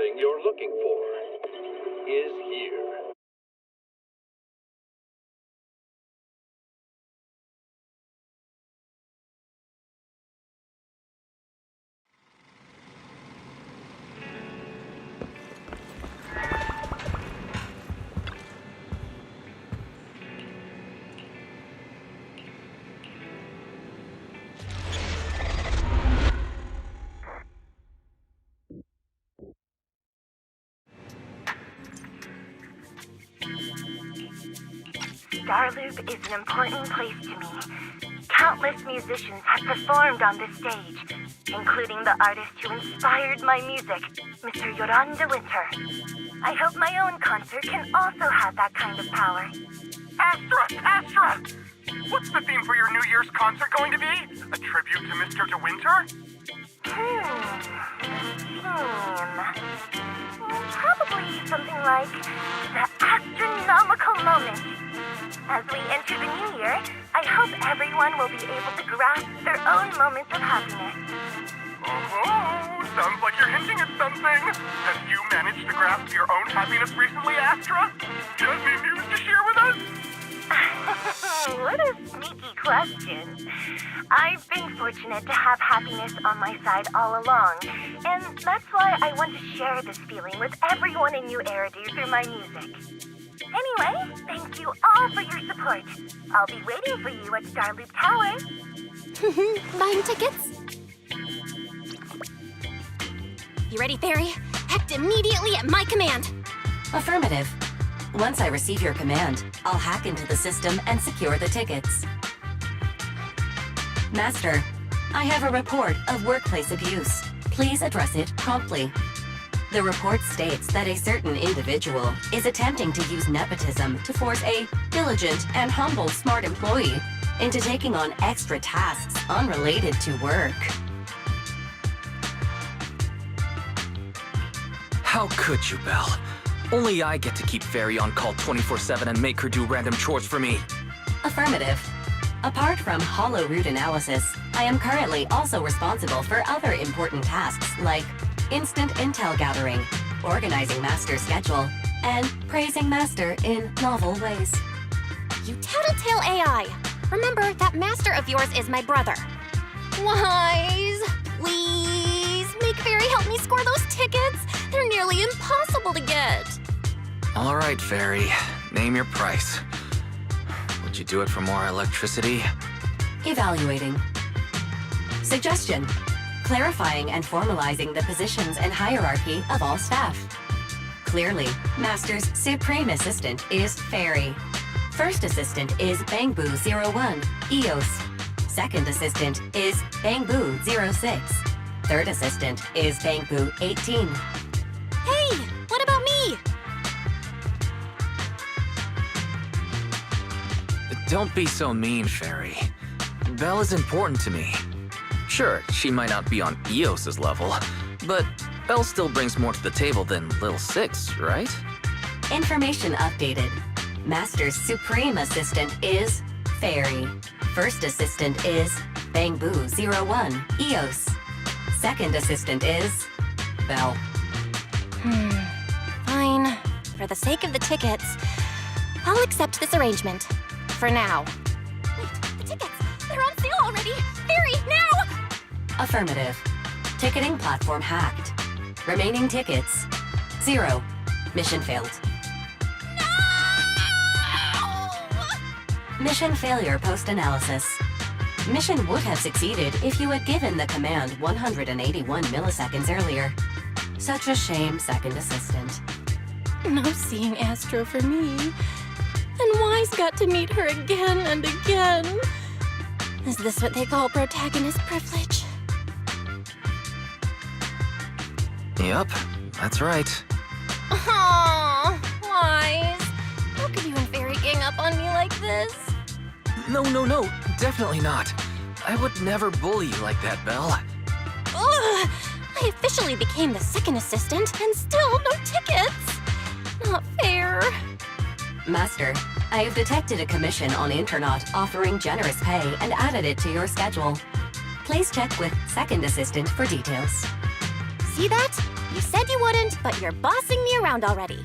everything you're looking for is here. Starloop is an important place to me. Countless musicians have performed on this stage, including the artist who inspired my music, Mr. Yoran de Winter. I hope my own concert can also have that kind of power. Astra! What's the theme for your New Year's concert going to be? A tribute to Mr. De Winter? Probably something like the Astra-nomical moment. As we enter the new year, I hope everyone will be able to grasp their own moments of happiness. Oh, sounds like you're hinting at something. Have you managed to grasp your own happiness recently, Astra? Do you have any news to share with us? What a sneaky question. I've been fortunate to have happiness on my side all along, and that's why I want to share this feeling with everyone in New Eridu through my music. Anyway, thank you all for your support. I'll be waiting for you at Starloop Tower. Buying tickets? You ready, Fairy? Act immediately at my command. Affirmative. Once I receive your command, I'll hack into the system and secure the tickets. Master, I have a report of workplace abuse. Please address it promptly. The report states that a certain individual is attempting to use nepotism to force a diligent and humble smart employee into taking on extra tasks unrelated to work. How could you, Belle? Only I get to keep Fairy on call 24/7 and make her do random chores for me. Affirmative. Apart from hollow root analysis, I am currently also responsible for other important tasks like instant intel gathering, organizing Master's schedule, and praising Master in novel ways. You tattletale AI. Remember, that Master of yours is my brother. Wise, please, make Fairy help me score those tickets. They're nearly impossible to get. All right, Fairy. Name your price. Would you do it for more electricity? Evaluating. Suggestion. Clarifying and formalizing the positions and hierarchy of all staff. Clearly, Master's Supreme Assistant is Fairy. First Assistant is Bangbu 01, EOS. Second Assistant is Bangbu 06. Third Assistant is Bangbu 18. Hey, what about me? Don't be so mean, Fairy. Belle is important to me. Sure, she might not be on EOS's level, but Belle still brings more to the table than Lil Six, right? Information updated. Master's Supreme Assistant is Fairy. First Assistant is Bangbu 01, EOS. Second Assistant is Belle. Fine. For the sake of the tickets, I'll accept this arrangement. For now. Wait, the tickets! They're on sale already! Fairy, now! Affirmative. Ticketing platform hacked. Remaining tickets 0. Mission failed. No! Mission failure post-analysis. Mission would have succeeded if you had given the command 181 milliseconds earlier. Such a shame, Second Assistant. No seeing Astro for me. And Wise got to meet her again and again. Is this what they call protagonist privilege? Yep, that's right. Aww, Wise. How could you and Fairy gang up on me like this? No, definitely not. I would never bully you like that, Belle. Ugh! I officially became the second assistant and still no tickets. Not fair. Master, I have detected a commission on Internaut offering generous pay and added it to your schedule. Please check with Second Assistant for details. See that? You said you wouldn't, but you're bossing me around already.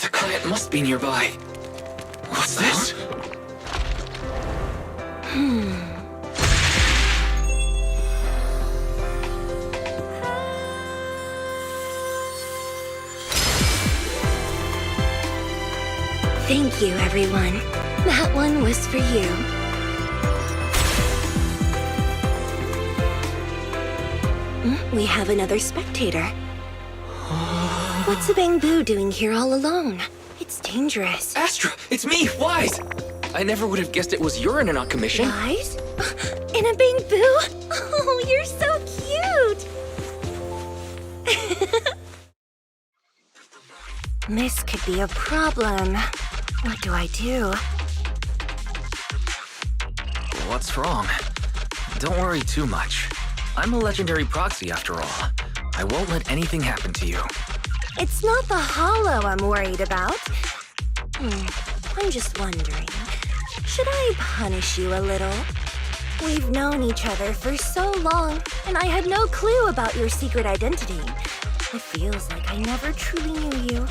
The client must be nearby. What's this? Thank you, everyone. That one was for you. We have another spectator. What's a Bamboo doing here all alone? It's dangerous. Astra, it's me, Wise! I never would have guessed it was urine and not commission. Wise? In a Bamboo? Oh, you're so cute! This could be a problem. What do I do? What's wrong? Don't worry too much. I'm a legendary proxy after all. I won't let anything happen to you. It's not the hollow I'm worried about. I'm just wondering, should I punish you a little? We've known each other for so long, and I had no clue about your secret identity. It feels like I never truly knew you.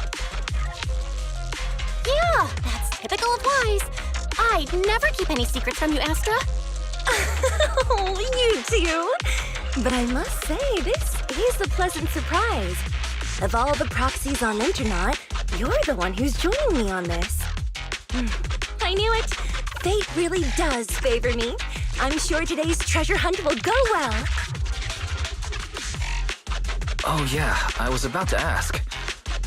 Yeah, that's typical of Wise. I'd never keep any secrets from you, Astra. Oh, you too. But I must say, this is a pleasant surprise. Of all the proxies on Internet, you're the one who's joining me on this. I knew it. Fate really does favor me. I'm sure today's treasure hunt will go well. Oh yeah, I was about to ask.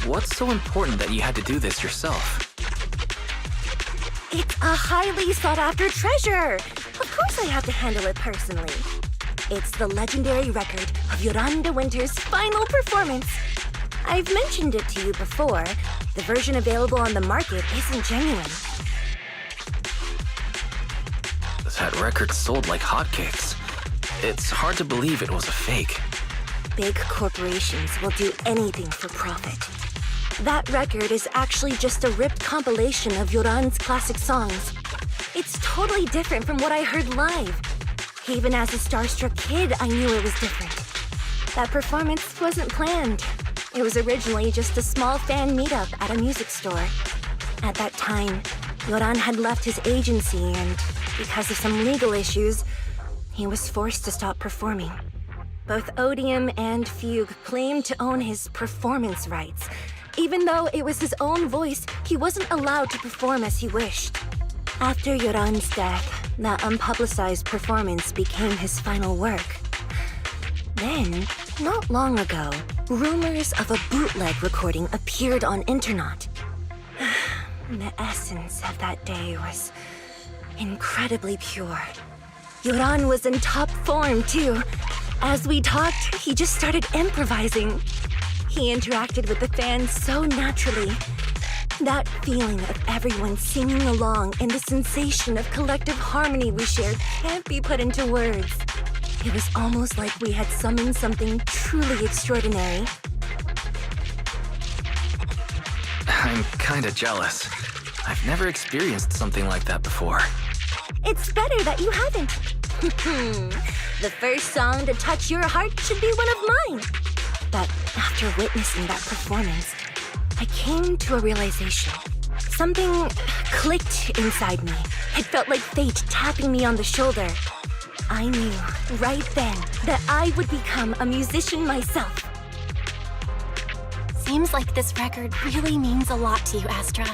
What's so important that you had to do this yourself? It's a highly sought-after treasure. Of course I have to handle it personally. It's the legendary record of Yoran de Winter's final performance. I've mentioned it to you before. The version available on the market isn't genuine. That record sold like hotcakes. It's hard to believe it was a fake. Big corporations will do anything for profit. That record is actually just a ripped compilation of Yoran's classic songs. It's totally different from what I heard live. Even as a starstruck kid, I knew it was different. That performance wasn't planned. It was originally just a small fan meetup at a music store. At that time, Yoran had left his agency and, because of some legal issues, he was forced to stop performing. Both Odium and Fugue claimed to own his performance rights. Even though it was his own voice, he wasn't allowed to perform as he wished. After Yoran's death, that unpublicized performance became his final work. Then, not long ago, rumors of a bootleg recording appeared on Internet. The essence of that day was incredibly pure. Yoran was in top form, too. As we talked, he just started improvising. He interacted with the fans so naturally. That feeling of everyone singing along and the sensation of collective harmony we shared can't be put into words. It was almost like we had summoned something truly extraordinary. I'm kinda jealous. I've never experienced something like that before. It's better that you haven't. The first song to touch your heart should be one of mine. But after witnessing that performance, I came to a realization. Something clicked inside me. It felt like fate tapping me on the shoulder. I knew right then that I would become a musician myself. Seems like this record really means a lot to you, Astra.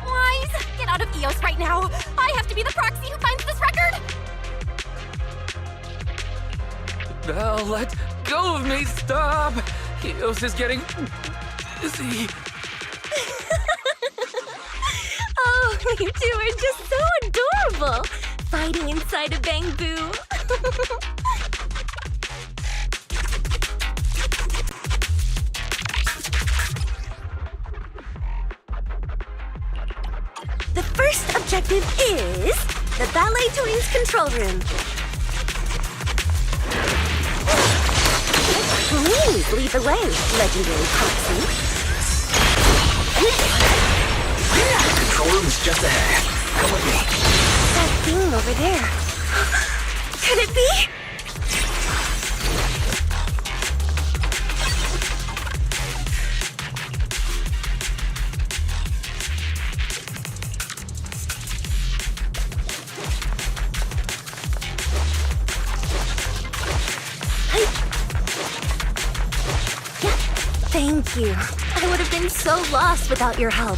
Wise, get out of EOS right now! I have to be the proxy who finds this record! Belle, let go of me! Stop! Eos is getting busy. Oh, you two are just so adorable! Fighting inside a bamboo. The first objective is the Ballet Twins control room. Please lead the way, legendary proxy. Control room is just ahead. Come with me. That thing over there. Could it be? Thank you. I would have been so lost without your help.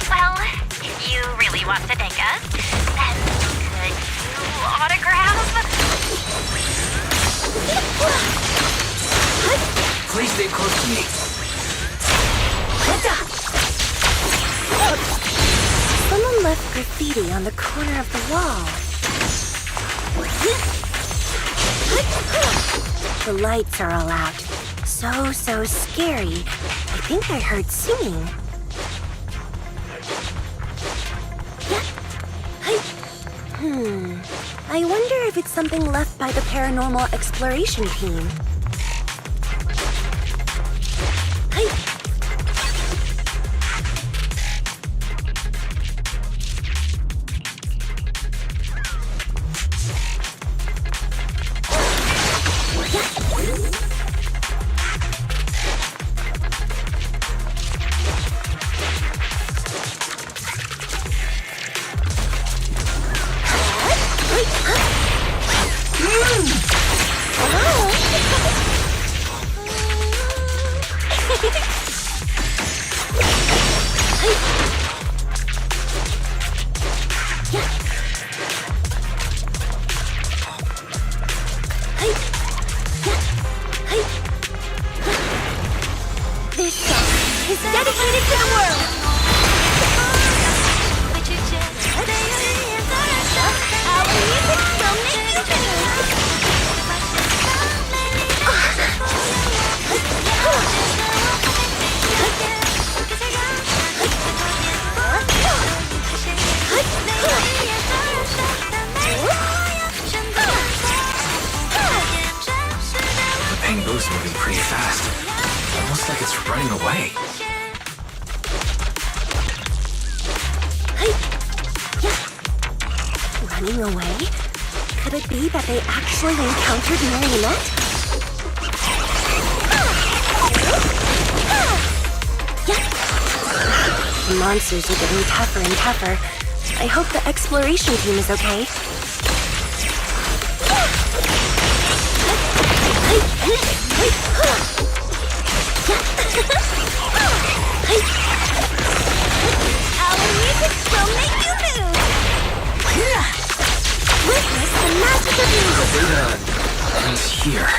Well, if you really want to thank us, then could you autograph? Please stay close to me. Someone left graffiti on the corner of the wall. The lights are all out. So scary. I think I heard singing. I wonder if it's something left by the paranormal exploration team. This song is dedicated to the world. Our music will make you The bamboo's moving pretty fast. Almost like it's running away. Running away? Could it be that they actually encountered Marionette? The monsters are getting tougher and tougher. I hope the exploration team is okay. Our music will make you move! Witness the magic of music! He's here.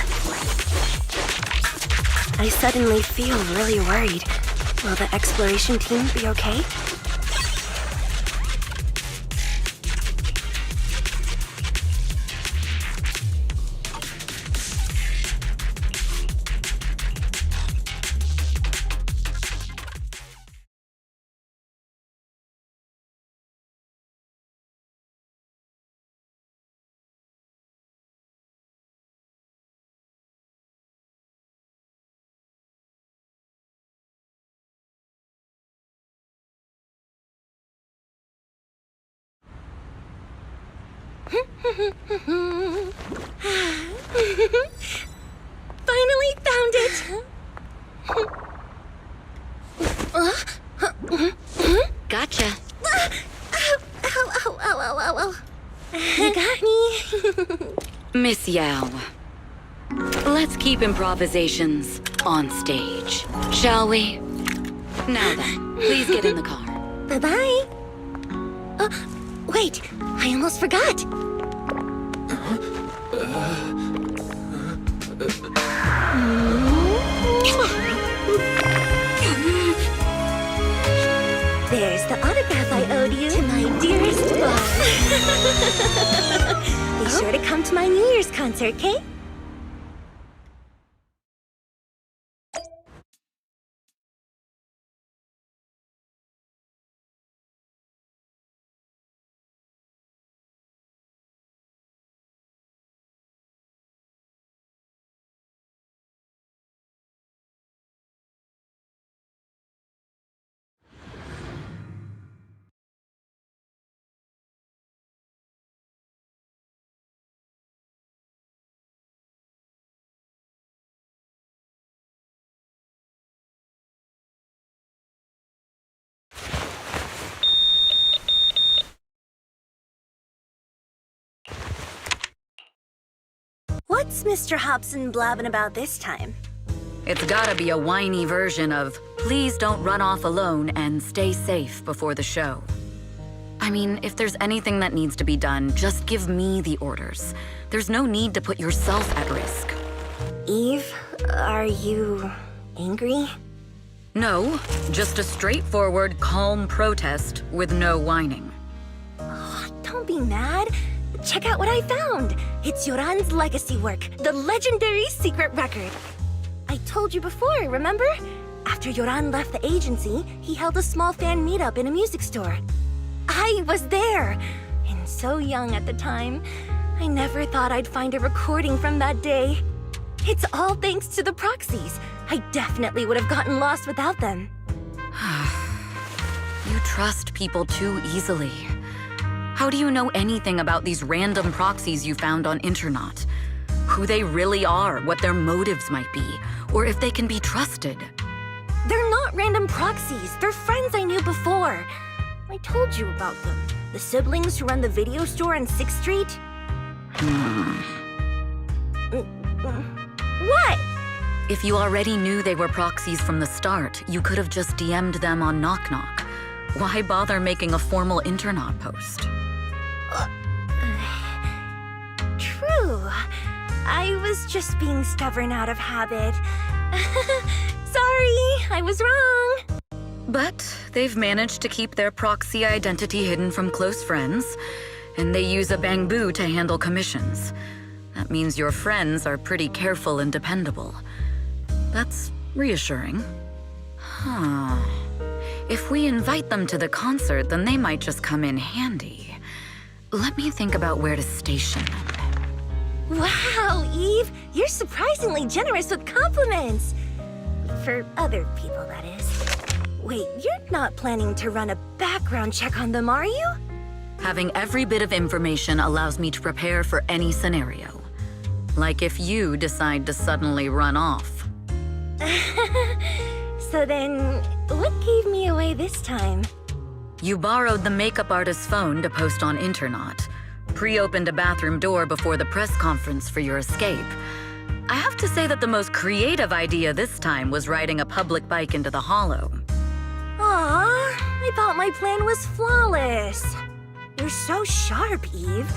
I suddenly feel really worried. Will the exploration team be okay? Finally found it! Gotcha. Ow. You got me. Miss Yao, Let's keep improvisations on stage, shall we? Now then, please get in the car. Bye-bye. Wait, I almost forgot. There's the autograph I owed you to my dearest boy. Be sure to come to my New Year's concert, Kate? What's Mr. Hobson blabbing about this time? It's gotta be a whiny version of, please don't run off alone and stay safe before the show. I mean, if there's anything that needs to be done, just give me the orders. There's no need to put yourself at risk. Eve, are you angry? No, just a straightforward, calm protest with no whining. Don't be mad. Check out what I found. It's Yoran's legacy work, the legendary secret record. I told you before, remember? After Yoran left the agency, he held a small fan meetup in a music store. I was there, and so young at the time. I never thought I'd find a recording from that day. It's all thanks to the proxies. I definitely would have gotten lost without them. You trust people too easily. How do you know anything about these random proxies you found on Internaut? Who they really are, what their motives might be, or if they can be trusted? They're not random proxies. They're friends I knew before. I told you about them. The siblings who run the video store on 6th Street. What? If you already knew they were proxies from the start, you could have just DM'd them on Knock Knock. Why bother making a formal Internaut post? True. I was just being stubborn out of habit. Sorry, I was wrong. But they've managed to keep their proxy identity hidden from close friends, and they use a bamboo to handle commissions. That means your friends are pretty careful and dependable. That's reassuring. Huh. If we invite them to the concert, then they might just come in handy. Let me think about where to station them. Wow, Eve, you're surprisingly generous with compliments. For other people, that is. Wait, you're not planning to run a background check on them, are you? Having every bit of information allows me to prepare for any scenario. Like if you decide to suddenly run off. So then, what gave me away this time? You borrowed the makeup artist's phone to post on Internaut, pre-opened a bathroom door before the press conference for your escape. I have to say that the most creative idea this time was riding a public bike into the hollow. Aw, I thought my plan was flawless. You're so sharp, Eve.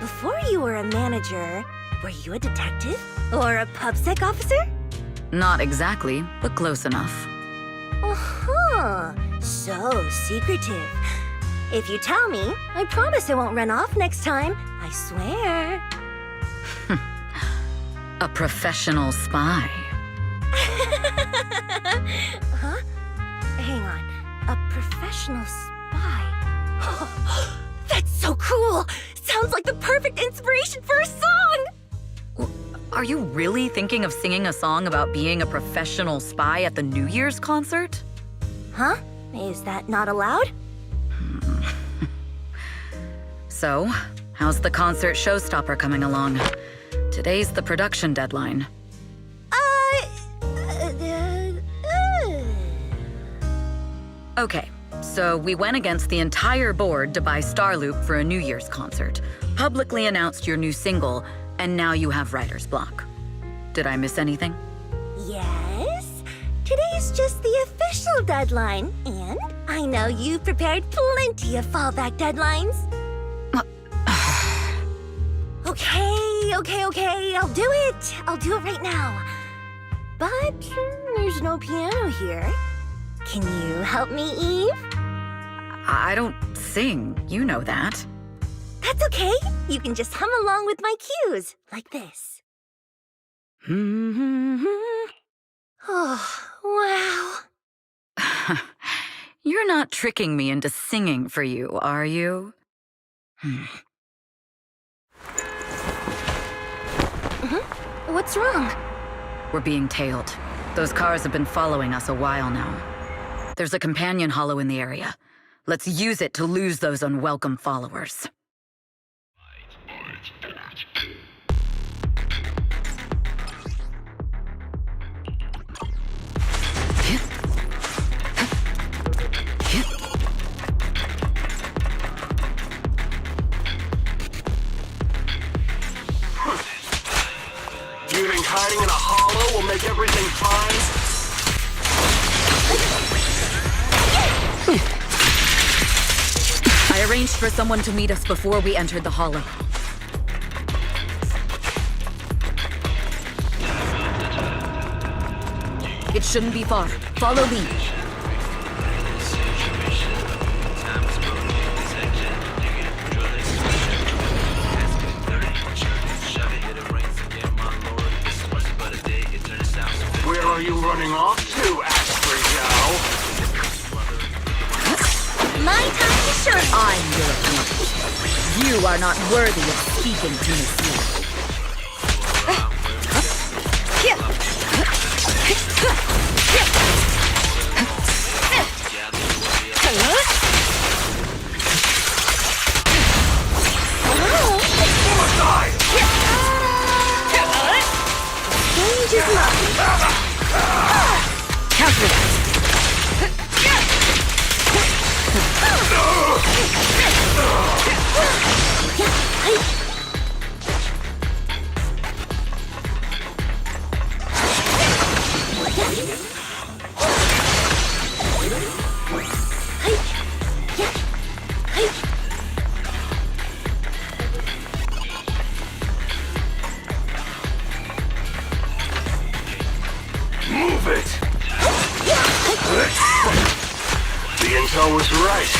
Before you were a manager, were you a detective? Or a PubSec officer? Not exactly, but close enough. Uh-huh. So secretive. If you tell me, I promise I won't run off next time. I swear. A professional spy. Huh? Hang on. A professional spy? That's so cool! Sounds like the perfect inspiration for a song! Are you really thinking of singing a song about being a professional spy at the New Year's concert? Huh? Is that not allowed? So, how's the concert showstopper coming along? Today's the production deadline. Okay, so we went against the entire board to buy Starloop for a New Year's concert, publicly announced your new single, and now you have writer's block. Did I miss anything? Yes. Today's just the official deadline, and I know you've prepared plenty of fallback deadlines. Okay, I'll do it. I'll do it right now. But there's no piano here. Can you help me, Eve? I don't sing. You know that. That's okay. You can just hum along with my cues, like this. Oh, wow. You're not tricking me into singing for you, are you? What's wrong? We're being tailed. Those cars have been following us a while now. There's a companion hollow in the area. Let's use it to lose those unwelcome followers. You think hiding in a hollow will make everything fine? I arranged for someone to meet us before we entered the hollow. It shouldn't be far. Follow me. Where are you running off to, Astra-nomical? My time to shine. I'm your opponent. You are not worthy of speaking to me. Move it! The intel was right.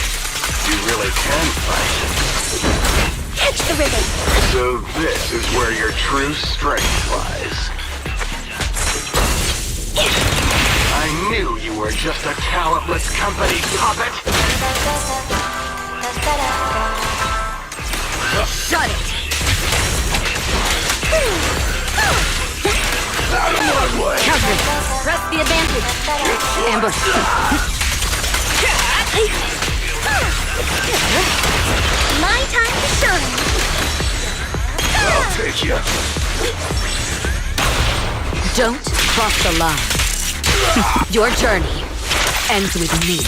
You really can fight. Catch the rhythm. So this is where your true strength lies. I knew you were just a talentless company puppet. Shut it! Out of my way! Counter! Press the advantage! Ambush! My time to shine. I'll take you. Don't cross the line. Your journey ends with me.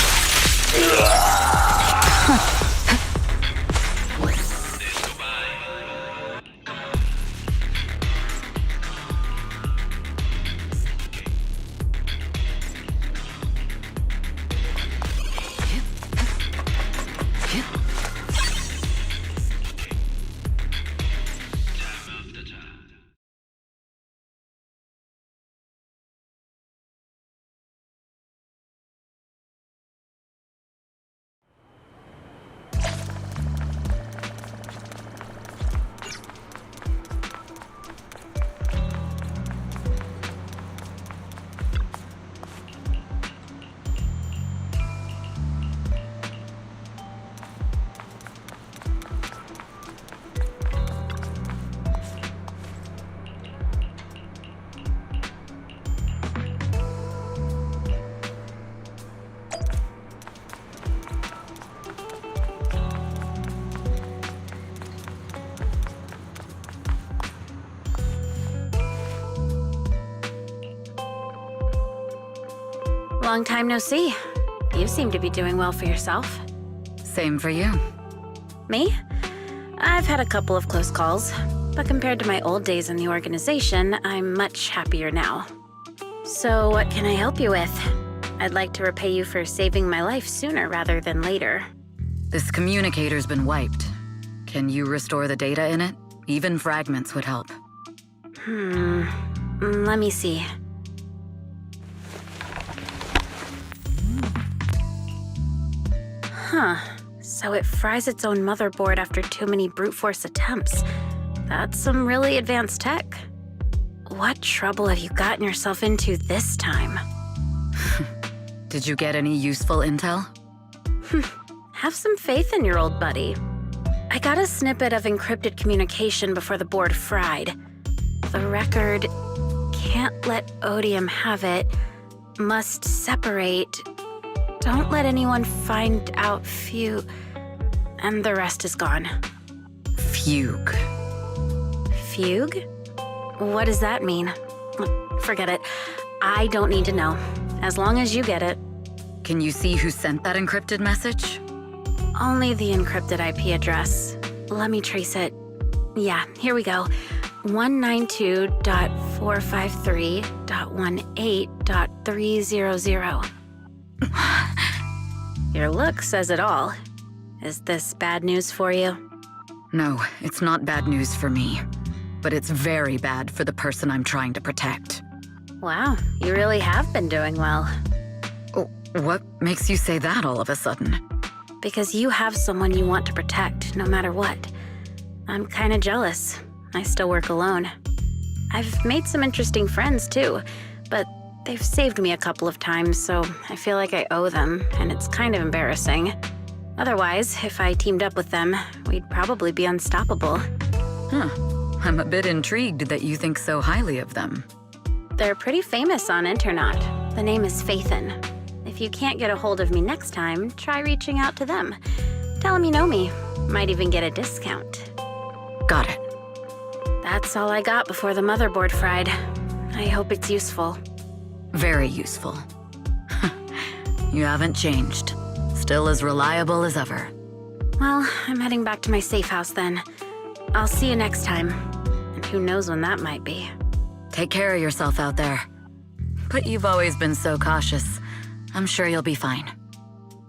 Long time no see. You seem to be doing well for yourself. Same for you. Me? I've had a couple of close calls. but compared to my old days in the organization, I'm much happier now. So what can I help you with? I'd like to repay you for saving my life sooner rather than later. This communicator's been wiped. Can you restore the data in it? Even fragments would help. Let me see. Huh. So it fries its own motherboard after too many brute force attempts. That's some really advanced tech. What trouble have you gotten yourself into this time? Did you get any useful intel? Have some faith in your old buddy. I got a snippet of encrypted communication before the board fried. The record, can't let Odium have it, must separate, don't let anyone find out and the rest is gone. Fugue. Fugue? What does that mean? Forget it. I don't need to know. As long as you get it. Can you see who sent that encrypted message? Only the encrypted IP address. Let me trace it. Yeah, here we go. 192.453.18.300. Your look says it all. Is this bad news for you? No, it's not bad news for me. But it's very bad for the person I'm trying to protect. Wow, you really have been doing well. Oh, what makes you say that all of a sudden? Because you have someone you want to protect, no matter what. I'm kinda jealous. I still work alone. I've made some interesting friends, too, but they've saved me a couple of times, so I feel like I owe them, and it's kind of embarrassing. Otherwise, if I teamed up with them, we'd probably be unstoppable. Huh. I'm a bit intrigued that you think so highly of them. They're pretty famous on Internet. The name is Phaethon. If you can't get a hold of me next time, try reaching out to them. Tell them you know me. Might even get a discount. Got it. That's all I got before the motherboard fried. I hope it's useful. Very useful. You haven't changed. Still as reliable as ever. Well, I'm heading back to my safe house then. I'll see you next time. And who knows when that might be. Take care of yourself out there. But you've always been so cautious. I'm sure you'll be fine.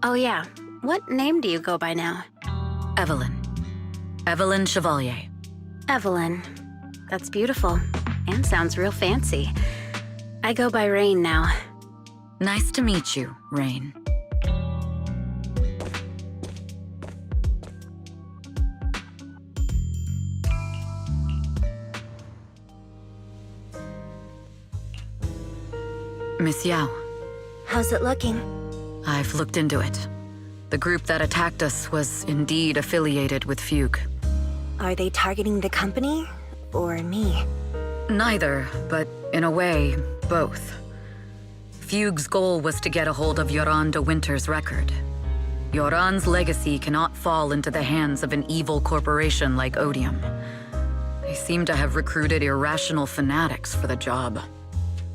Oh yeah, what name do you go by now? Evelyn. Evelyn Chevalier. Evelyn. That's beautiful. And sounds real fancy. I go by Rain now. Nice to meet you, Rain. Miss Yao. How's it looking? I've looked into it. The group that attacked us was indeed affiliated with Fugue. Are they targeting the company or me? Neither, but in a way, both. Fugue's goal was to get a hold of Yoran de Winter's record. Yoran's legacy cannot fall into the hands of an evil corporation like Odium. They seem to have recruited irrational fanatics for the job.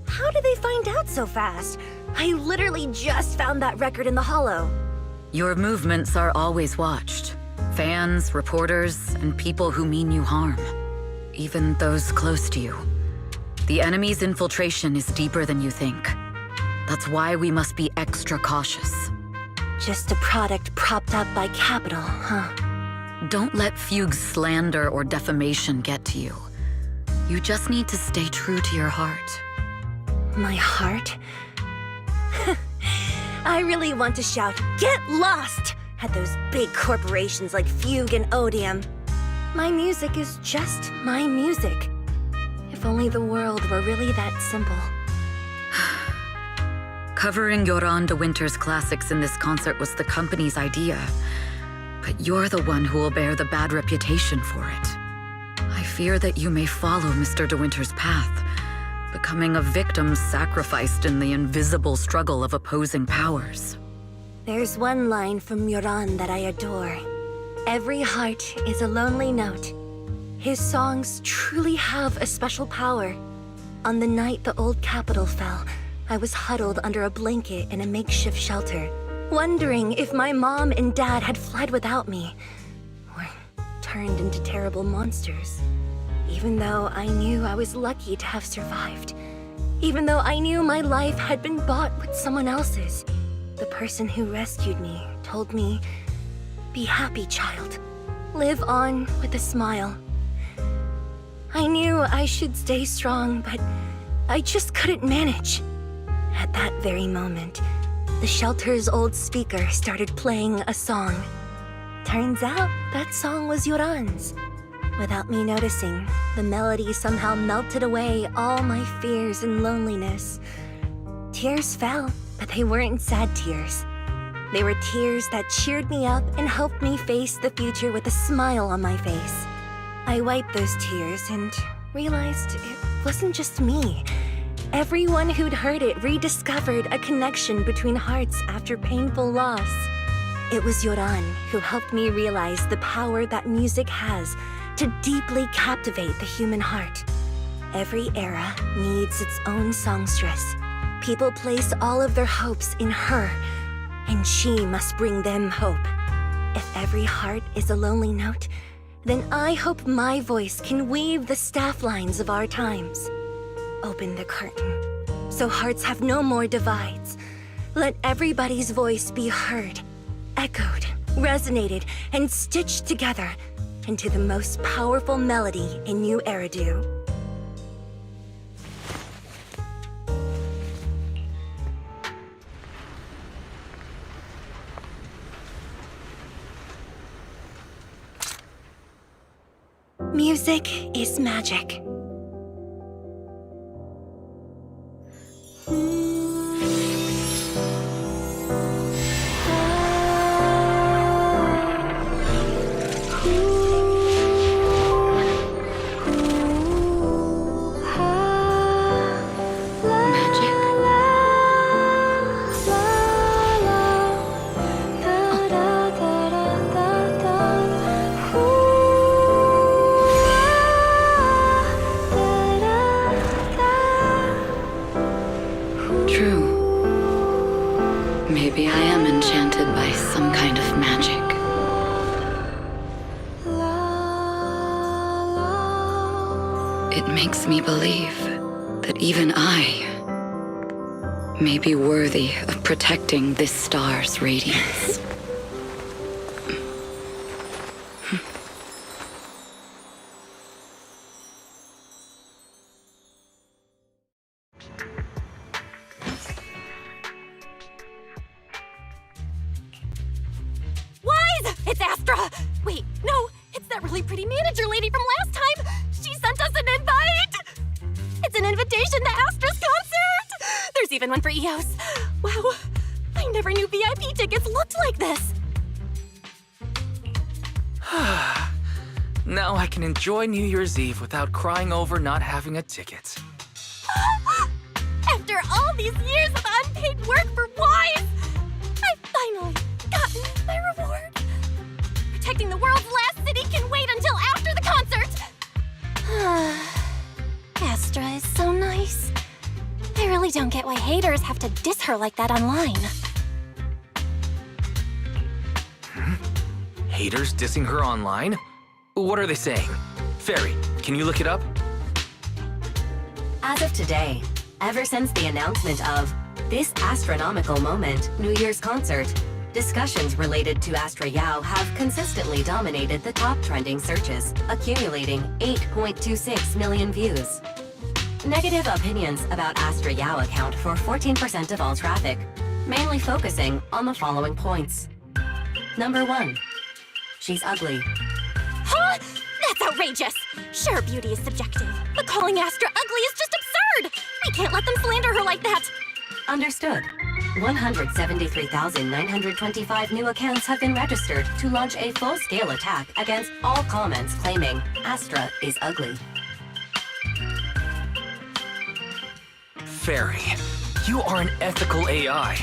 How did they find out so fast? I literally just found that record in the hollow. Your movements are always watched. Fans, reporters, and people who mean you harm. Even those close to you. The enemy's infiltration is deeper than you think. That's why we must be extra cautious. Just a product propped up by capital, huh? Don't let Fugue's slander or defamation get to you. You just need to stay true to your heart. My heart? I really want to shout, "Get lost!" at those big corporations like Fugue and Odium. My music is just my music. If only the world were really that simple. Covering Yoran de Winter's classics in this concert was the company's idea. But you're the one who will bear the bad reputation for it. I fear that you may follow Mr. de Winter's path, becoming a victim sacrificed in the invisible struggle of opposing powers. There's one line from Yoran that I adore. Every heart is a lonely note. His songs truly have a special power. On the night the old capital fell, I was huddled under a blanket in a makeshift shelter, wondering if my mom and dad had fled without me, or turned into terrible monsters. even though I knew I was lucky to have survived. Even though I knew my life had been bought with someone else's. The person who rescued me told me, "Be happy, child. Live on with a smile." I knew I should stay strong, but I just couldn't manage. At that very moment, the shelter's old speaker started playing a song. Turns out that song was Yoran's. Without me noticing, the melody somehow melted away all my fears and loneliness. Tears fell, but they weren't sad tears. They were tears that cheered me up and helped me face the future with a smile on my face. I wiped those tears and realized it wasn't just me. Everyone who'd heard it rediscovered a connection between hearts after painful loss. It was Yoran who helped me realize the power that music has to deeply captivate the human heart. Every era needs its own songstress. People place all of their hopes in her, and she must bring them hope. If every heart is a lonely note, then I hope my voice can weave the staff lines of our times. Open the curtain, so hearts have no more divides. Let everybody's voice be heard, echoed, resonated, and stitched together into the most powerful melody in New Eridu. Music is magic. Maybe I am enchanted by some kind of magic. It makes me believe that even I may be worthy of protecting this star's radiance. It's Astra! Wait, no, it's that really pretty manager lady from last time! She sent us an invite! It's an invitation to Astra's concert! There's even one for EOS. Wow, I never knew VIP tickets looked like this! Now I can enjoy New Year's Eve without crying over not having a ticket. After all these years of unpaid work for Wise, I've finally gotten my reward. Protecting the world's last city can wait until after the concert! Astra is so nice. I really don't get why haters have to diss her like that online. Haters dissing her online? What are they saying? Fairy, can you look it up? As of today, ever since the announcement of this astronomical moment New Year's concert, discussions related to Astra Yao have consistently dominated the top trending searches, accumulating 8.26 million views. Negative opinions about Astra Yao account for 14% of all traffic, mainly focusing on the following points. Number 1. She's ugly. Huh? That's outrageous! Sure, beauty is subjective, but calling Astra ugly is just absurd! We can't let them slander her like that! Understood. 173,925 new accounts have been registered to launch a full-scale attack against all comments claiming Astra is ugly. Fairy, you are an ethical AI,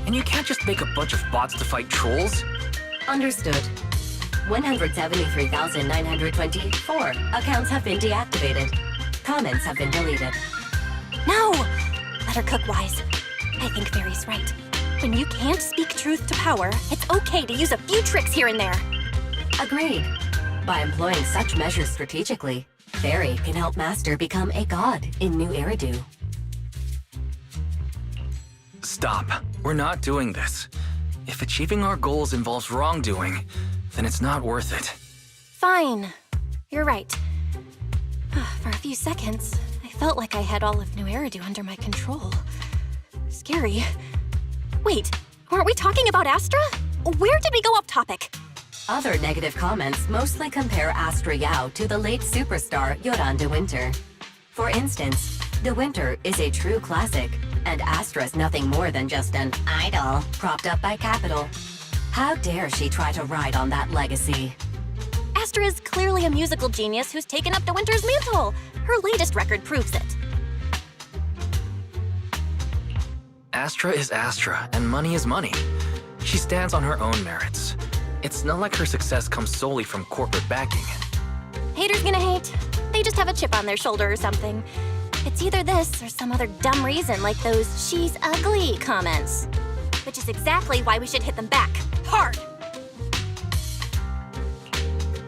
and you can't just make a bunch of bots to fight trolls. Understood. 173,924 accounts have been deactivated. Comments have been deleted. No! Let her cook, Wise. I think Fairy's right. When you can't speak truth to power, it's okay to use a few tricks here and there. Agreed. By employing such measures strategically, Fairy can help Master become a god in New Eridu. Stop. We're not doing this. If achieving our goals involves wrongdoing, then it's not worth it. Fine. You're right. For a few seconds, I felt like I had all of New Eridu under my control. Scary. Wait, weren't we talking about Astra? Where did we go off topic? Other negative comments mostly compare Astra Yao to the late superstar Yoran de Winter. For instance, de Winter is a true classic, and Astra's nothing more than just an idol propped up by capital. How dare she try to ride on that legacy? Astra is clearly a musical genius who's taken up de Winter's mantle. Her latest record proves it. Astra is Astra, and money is money. She stands on her own merits. It's not like her success comes solely from corporate backing. Haters gonna hate. They just have a chip on their shoulder or something. It's either this or some other dumb reason like those "she's ugly" comments. Which is exactly why we should hit them back. Hard!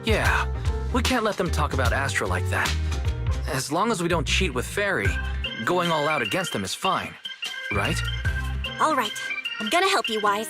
Yeah, we can't let them talk about Astra like that. As long as we don't cheat with Fairy, going all out against them is fine, right? All right, I'm gonna help you, Wise.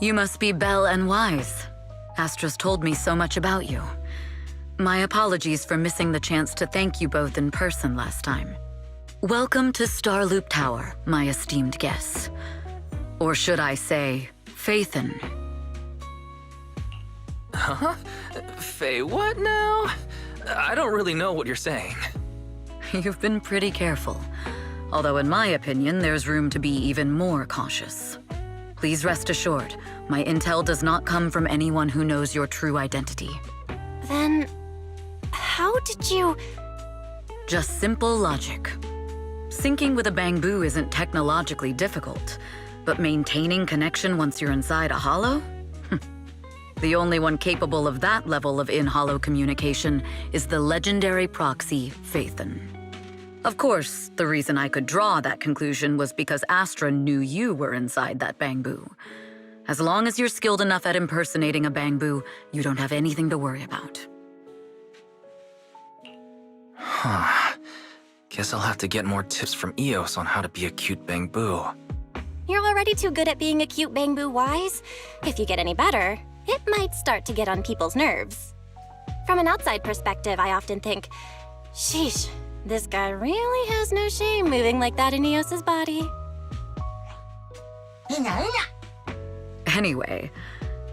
You must be Belle and Wise. Astra's told me so much about you. My apologies for missing the chance to thank you both in person last time. Welcome to Starloop Tower, my esteemed guests. Or should I say, Faithin. Huh? Faye, what now? I don't really know what you're saying. You've been pretty careful. Although in my opinion, there's room to be even more cautious. Please rest assured, my intel does not come from anyone who knows your true identity. Then, how did you... Just simple logic. Syncing with a bamboo isn't technologically difficult, but maintaining connection once you're inside a hollow? The only one capable of that level of in-hollow communication is the legendary proxy, Faithin. Of course, the reason I could draw that conclusion was because Astra knew you were inside that bamboo. As long as you're skilled enough at impersonating a bamboo, you don't have anything to worry about. Huh. Guess I'll have to get more tips from Eos on how to be a cute bamboo. You're already too good at being a cute bamboo, Wise. If you get any better, it might start to get on people's nerves. From an outside perspective, I often think, sheesh, this guy really has no shame moving like that in Eos's body. Anyway,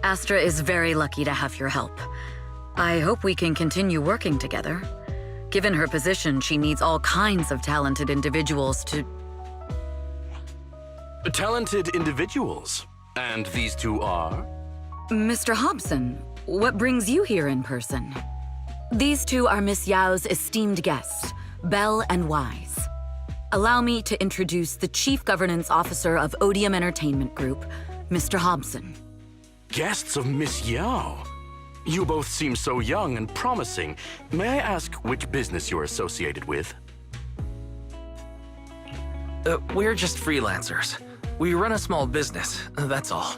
Astra is very lucky to have your help. I hope we can continue working together. Given her position, she needs all kinds of talented individuals to... Talented individuals? And these two are? Mr. Hobson, what brings you here in person? These two are Miss Yao's esteemed guests, Belle and Wise. Allow me to introduce the Chief Governance Officer of Odium Entertainment Group, Mr. Hobson. Guests of Miss Yao? You both seem so young and promising. May I ask which business you're associated with? We're just freelancers. We run a small business, that's all.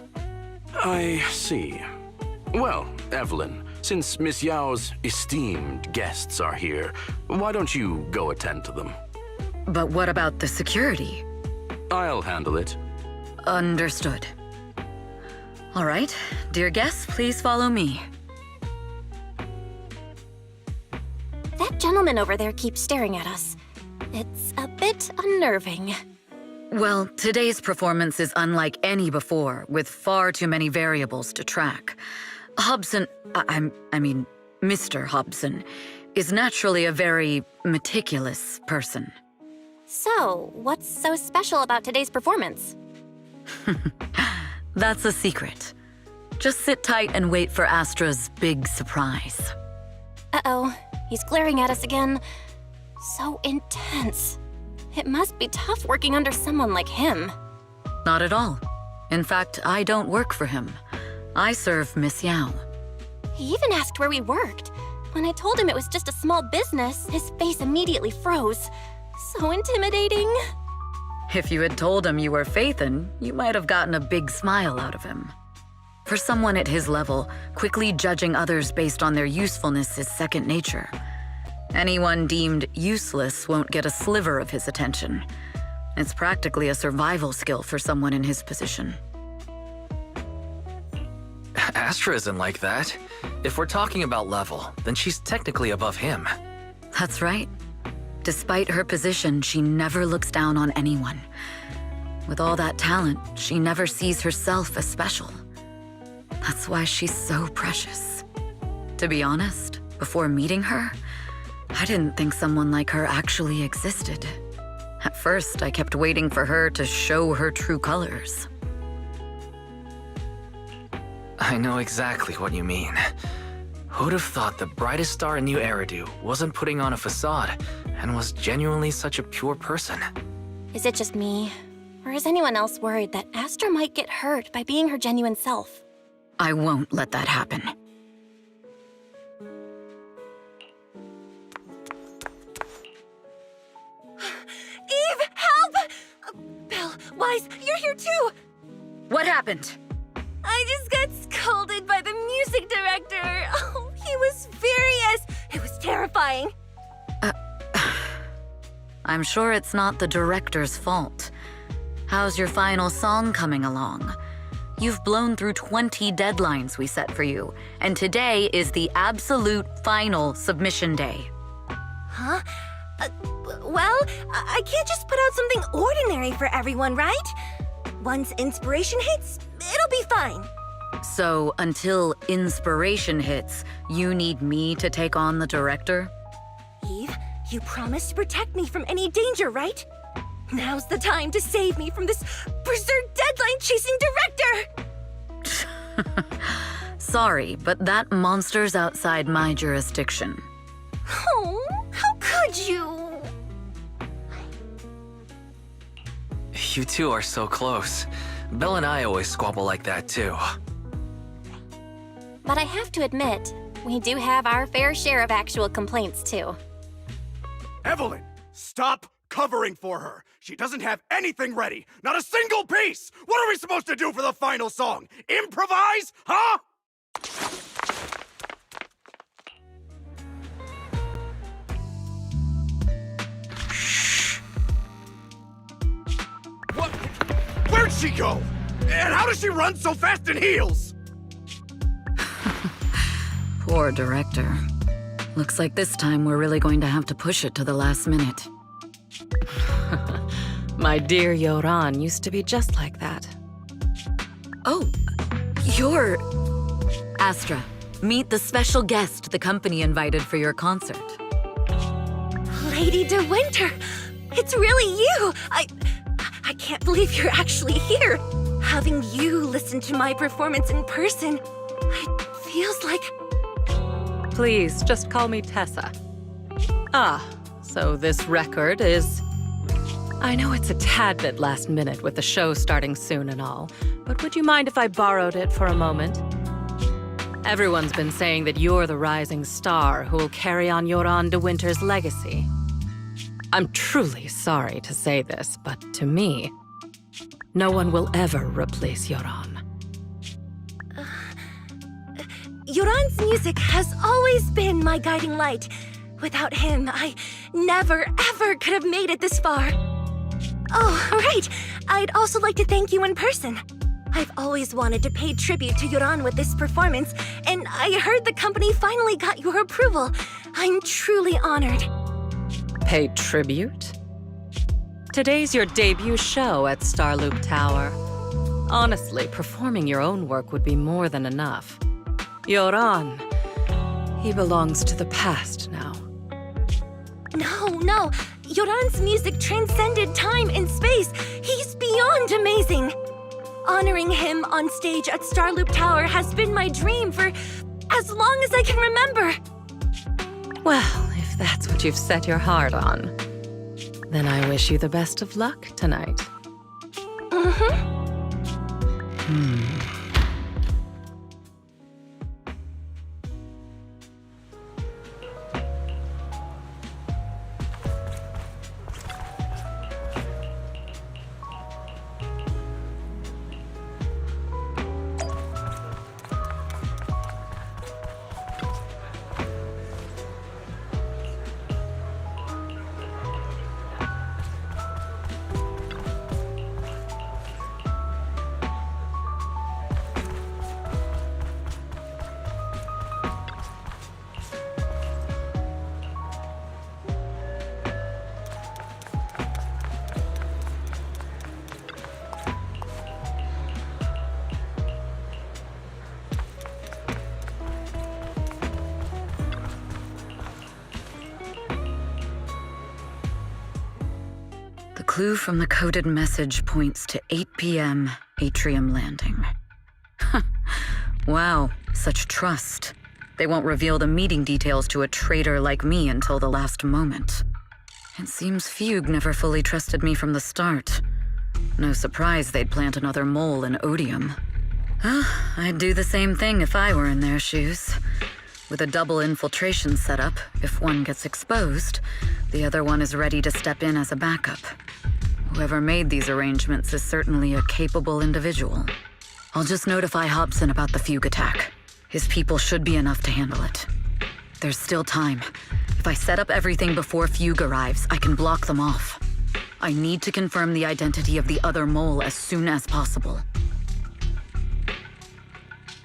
I see. Well, Evelyn, since Miss Yao's esteemed guests are here, why don't you go attend to them? But what about the security? I'll handle it. Understood. All right, dear guests, please follow me. That gentleman over there keeps staring at us. It's a bit unnerving. Well, today's performance is unlike any before, with far too many variables to track. Hobson, I mean, Mr. Hobson, is naturally a very meticulous person. So, what's so special about today's performance? That's a secret. Just sit tight and wait for Astra's big surprise. Uh-oh, he's glaring at us again. So intense. It must be tough working under someone like him. Not at all. In fact, I don't work for him. I serve Miss Yao. He even asked where we worked. When I told him it was just a small business, his face immediately froze. So intimidating. If you had told him you were Phaethon, you might have gotten a big smile out of him. For someone at his level, quickly judging others based on their usefulness is second nature. Anyone deemed useless won't get a sliver of his attention. It's practically a survival skill for someone in his position. Astra isn't like that. If we're talking about level, then she's technically above him. That's right. Despite her position, she never looks down on anyone. With all that talent, she never sees herself as special. That's why she's so precious. To be honest, before meeting her, I didn't think someone like her actually existed. At first, I kept waiting for her to show her true colors. I know exactly what you mean. Who'd have thought the brightest star in New Eridu wasn't putting on a facade and was genuinely such a pure person? Is it just me? Or is anyone else worried that Astra might get hurt by being her genuine self? I won't let that happen. Eve, help! Belle, Wise, you're here too! What happened? I just got scolded by the music director. Oh, he was furious. It was terrifying. I'm sure it's not the director's fault. How's your final song coming along? You've blown through 20 deadlines we set for you, and today is the absolute final submission day. Huh? Well, I can't just put out something ordinary for everyone, right? Once inspiration hits, it'll be fine. So, until inspiration hits, you need me to take on the director? Eve, you promised to protect me from any danger, right? Now's the time to save me from this berserk deadline-chasing director! Sorry, but that monster's outside my jurisdiction. Oh, how could you? You two are so close. Belle and I always squabble like that too. But I have to admit, we do have our fair share of actual complaints too. Evelyn, stop covering for her. She doesn't have anything ready. Not a single piece. What are we supposed to do for the final song? Improvise? Huh? Shh. What? Where'd she go? And how does she run so fast in heels? Poor director. Looks like this time we're really going to have to push it to the last minute. My dear Yoran used to be just like that. Oh, you're... Astra, meet the special guest the company invited for your concert. Lady De Winter, it's really you! I can't believe you're actually here. Having you listen to my performance in person, it feels like... Please, just call me Tessa. Ah, so this record is... I know it's a tad bit last minute with the show starting soon and all, but would you mind if I borrowed it for a moment? Everyone's been saying that you're the rising star who will carry on Yoran De Winter's legacy. I'm truly sorry to say this, but to me, No one will ever replace Yoran. Yoran's music has always been my guiding light. Without him, I never, ever could have made it this far. Oh, right. I'd also like to thank you in person. I've always wanted to pay tribute to Yoran with this performance, and I heard the company finally got your approval. I'm truly honored. Pay tribute? Today's your debut show at Starloop Tower. Honestly, performing your own work would be more than enough. Yoran, he belongs to the past now. No. Yoran's music transcended time and space. He's beyond amazing. Honoring him on stage at Starloop Tower has been my dream for as long as I can remember. Well, if that's what you've set your heart on, then I wish you the best of luck tonight. The clue from the coded message points to 8 p.m. Atrium Landing. Wow, such trust. They won't reveal the meeting details to a traitor like me until the last moment. It seems Fugue never fully trusted me from the start. No surprise they'd plant another mole in Odium. I'd do the same thing if I were in their shoes. With a double infiltration setup, if one gets exposed, the other one is ready to step in as a backup. Whoever made these arrangements is certainly a capable individual. I'll just notify Hobson about the Fugue attack. His people should be enough to handle it. There's still time. If I set up everything before Fugue arrives, I can block them off. I need to confirm the identity of the other mole as soon as possible.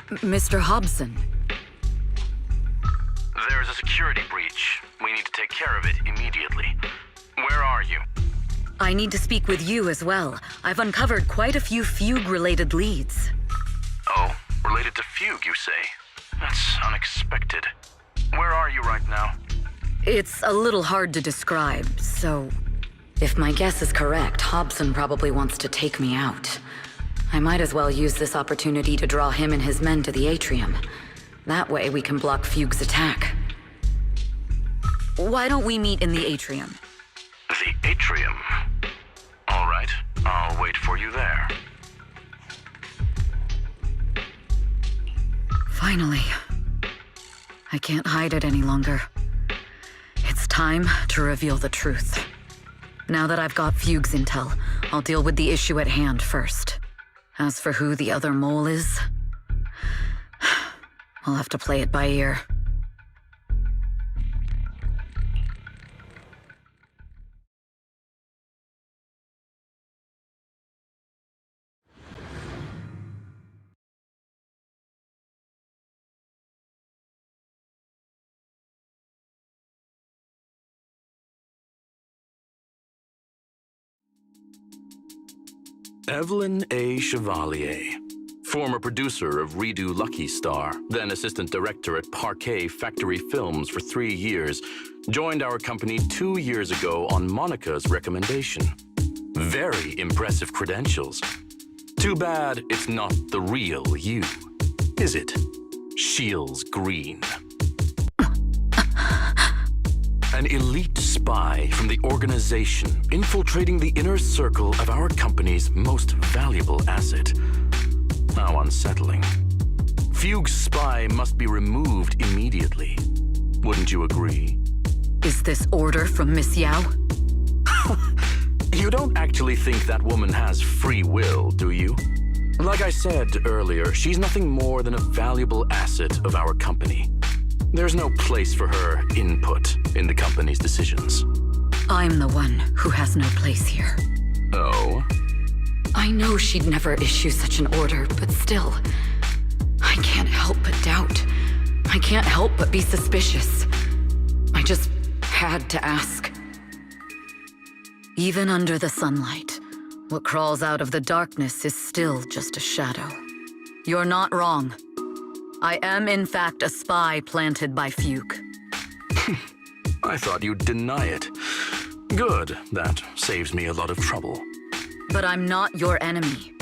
Mr. Hobson. There's a security breach. We need to take care of it immediately. Where are you? I need to speak with you as well. I've uncovered quite a few Fugue-related leads. Oh, related to Fugue, you say? That's unexpected. Where are you right now? It's a little hard to describe, so... If my guess is correct, Hobson probably wants to take me out. I might as well use this opportunity to draw him and his men to the atrium. That way we can block Fugue's attack. Why don't we meet in the atrium? The atrium? All right, I'll wait for you there. Finally. I can't hide it any longer. It's time to reveal the truth. Now that I've got Fugue's intel, I'll deal with the issue at hand first. As for who the other mole is, I'll have to play it by ear. Evelyn A. Chevalier, former producer of Redo Lucky Star, then assistant director at Parquet Factory Films for 3 years, joined our company 2 years ago on Monica's recommendation. Very impressive credentials. Too bad it's not the real you, is it, Shields Green? An elite spy from the organization infiltrating the inner circle of our company's most valuable asset. How unsettling. Fugue's spy must be removed immediately. Wouldn't you agree? Is this order from Miss Yao? You don't actually think that woman has free will, do you? Like I said earlier, she's nothing more than a valuable asset of our company. There's no place for her input in the company's decisions. I'm the one who has no place here. Oh? I know she'd never issue such an order, but still, I can't help but doubt. I can't help but be suspicious. I just had to ask. Even under the sunlight, what crawls out of the darkness is still just a shadow. You're not wrong. I am, in fact, a spy planted by Fugue. I thought you'd deny it. Good, that saves me a lot of trouble. But I'm not your enemy.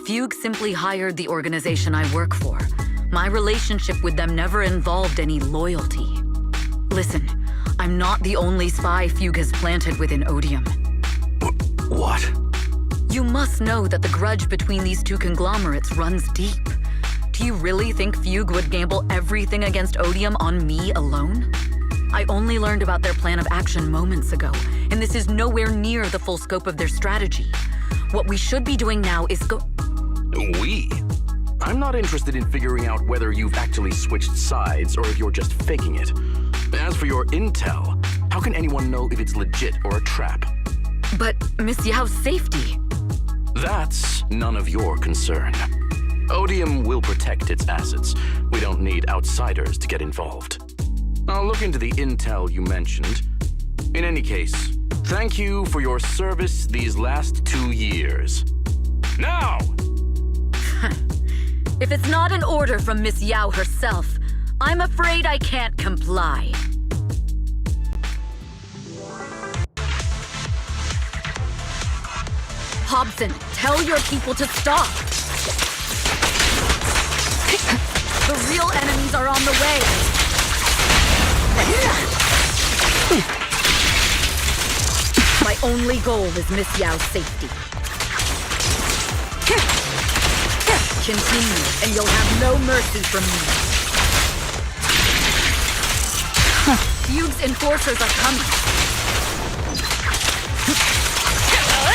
Fugue simply hired the organization I work for. My relationship with them never involved any loyalty. Listen, I'm not the only spy Fugue has planted within Odium. What? You must know that the grudge between these two conglomerates runs deep. Do you really think Fugue would gamble everything against Odium on me alone? I only learned about their plan of action moments ago, and this is nowhere near the full scope of their strategy. What we should be doing now is We? I'm not interested in figuring out whether you've actually switched sides or if you're just faking it. As for your intel, how can anyone know if it's legit or a trap? But Miss Yao's safety... That's none of your concern. Odium will protect its assets. We don't need outsiders to get involved. I'll look into the intel you mentioned. In any case, thank you for your service these last 2 years. Now! If it's not an order from Miss Yao herself, I'm afraid I can't comply. Hobson, tell your people to stop! The real enemies are on the way! My only goal is Miss Yao's safety. Continue, and you'll have no mercy from me. Fugue's enforcers are coming.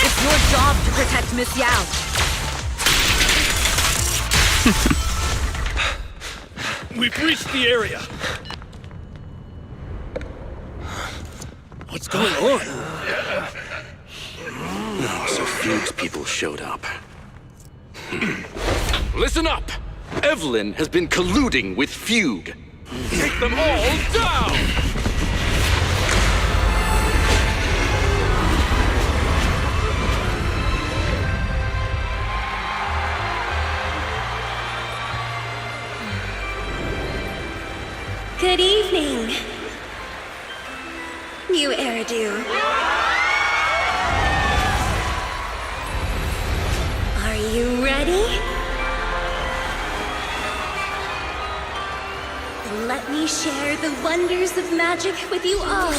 It's your job to protect Miss Yao. We've reached the area. What's going on? No, so Fugue's people showed up. Listen up! Evelyn has been colluding with Fugue. Take them all down! Good evening, new Eridu. Are you ready? Then let me share the wonders of magic with you all.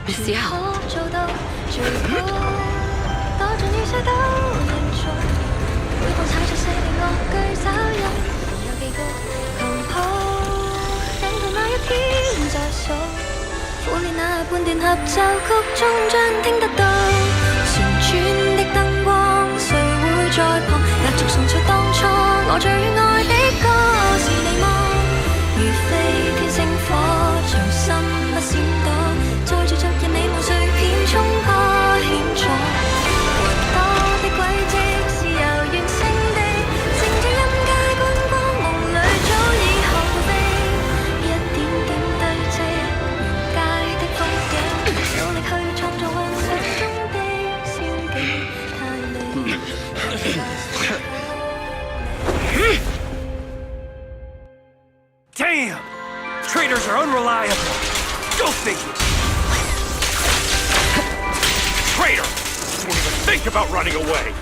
Miss Yao. Damn! Traitors are unreliable. Go figure. Traitor! Don't even think about running away.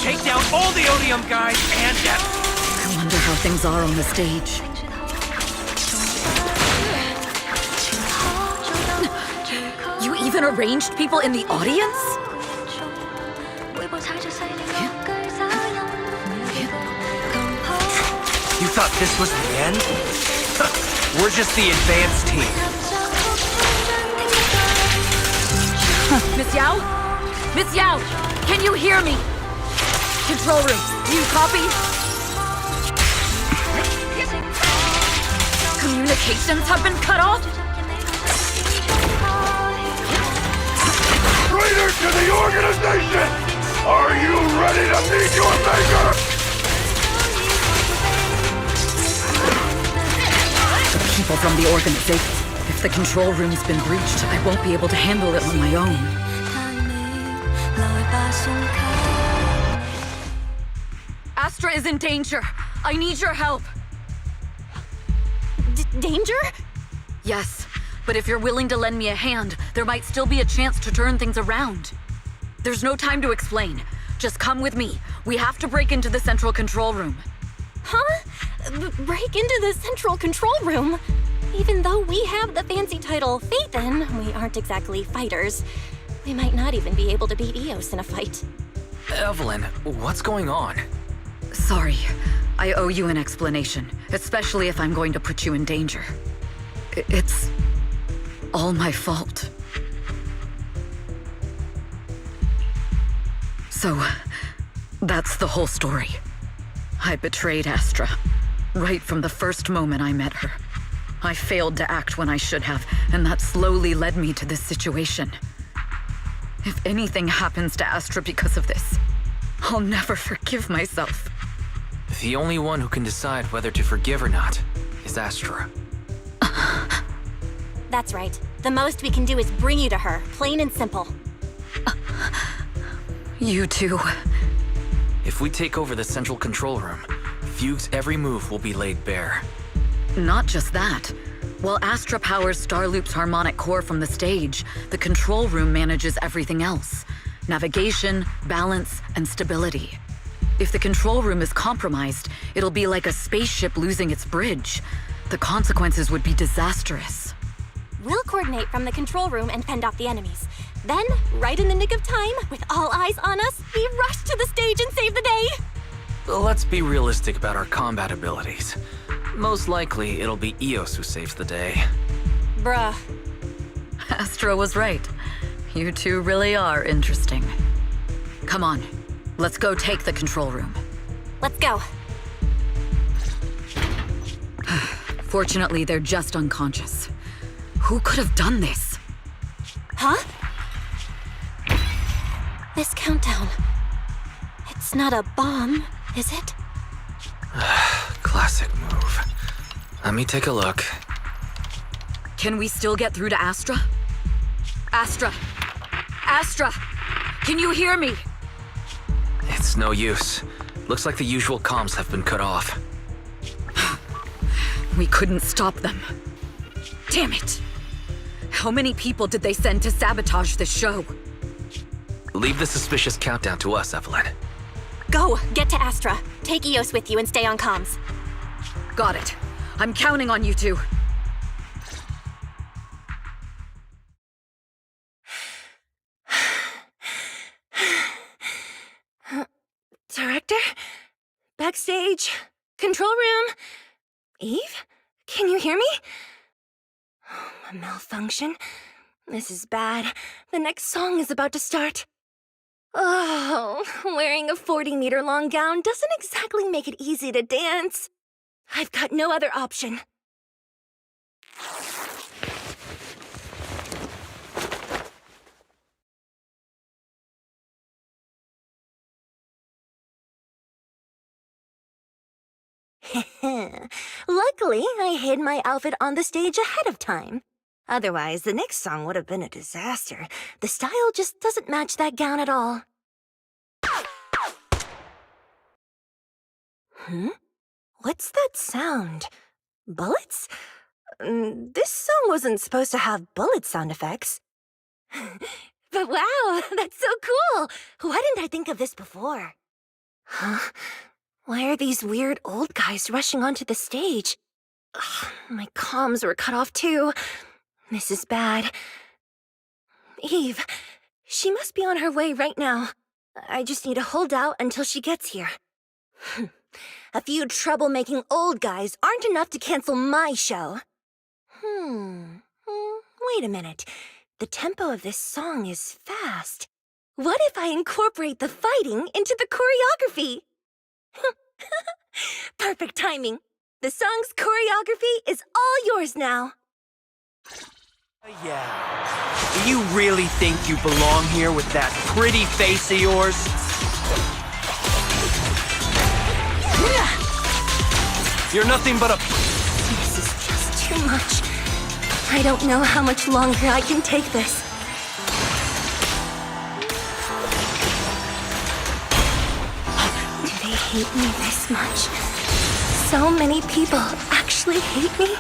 Take down all the Odium guys and that. I wonder how things are on the stage. You even arranged people in the audience? You thought this was the end? We're just the advanced team. Miss Yao? Miss Yao, can you hear me? Control room, do you copy? Communications have been cut off? Traitor to the organization! Are you ready to meet your maker? People from the organization. If the control room's been breached, I won't be able to handle it on my own. Astra is in danger. I need your help. Danger? Yes, but if you're willing to lend me a hand, there might still be a chance to turn things around. There's no time to explain. Just come with me. We have to break into the central control room. Huh? Break into the central control room? Even though we have the fancy title Phaethon, we aren't exactly fighters. We might not even be able to beat Eos in a fight. Evelyn, what's going on? Sorry. I owe you an explanation, especially if I'm going to put you in danger. It's all my fault. So, that's the whole story. I betrayed Astra, right from the first moment I met her. I failed to act when I should have, and that slowly led me to this situation. If anything happens to Astra because of this, I'll never forgive myself. The only one who can decide whether to forgive or not is Astra. That's right. The most we can do is bring you to her, plain and simple. You too. If we take over the central control room, Fugue's every move will be laid bare. Not just that. While Astra powers Starloop's harmonic core from the stage, the control room manages everything else. Navigation, balance, and stability. If the control room is compromised, it'll be like a spaceship losing its bridge. The consequences would be disastrous. We'll coordinate from the control room and fend off the enemies. Then, right in the nick of time, with all eyes on us, we rush to the stage and save the day! Let's be realistic about our combat abilities. Most likely, it'll be Eos who saves the day. Bruh. Astra was right. You two really are interesting. Come on, let's go take the control room. Let's go. Fortunately, they're just unconscious. Who could have done this? Huh? This countdown. It's not a bomb, is it? Classic move. Let me take a look. Can we still get through to Astra? Astra! Astra! Can you hear me? It's no use. Looks like the usual comms have been cut off. We couldn't stop them. Damn it! How many people did they send to sabotage this show? Leave the suspicious countdown to us, Evelyn. Go! Get to Astra. Take Eos with you and stay on comms. Got it. I'm counting on you two. Director? Backstage? Control room? Eve? Can you hear me? A malfunction? This is bad. The next song is about to start. Oh, wearing a 40-meter-long gown doesn't exactly make it easy to dance. I've got no other option. Luckily, I hid my outfit on the stage ahead of time. Otherwise, the next song would have been a disaster. The style just doesn't match that gown at all. What's that sound? Bullets? This song wasn't supposed to have bullet sound effects. But wow, that's so cool! Why didn't I think of this before? Huh? Why are these weird old guys rushing onto the stage? Ugh, my comms were cut off too. This is bad. Eve. She must be on her way right now. I just need to hold out until she gets here. A few troublemaking old guys aren't enough to cancel my show. Wait a minute. The tempo of this song is fast. What if I incorporate the fighting into the choreography? Perfect timing. The song's choreography is all yours now. Yeah. Do you really think you belong here with that pretty face of yours? You're nothing but a... This is just too much. I don't know how much longer I can take this. Do they hate me this much? So many people actually hate me?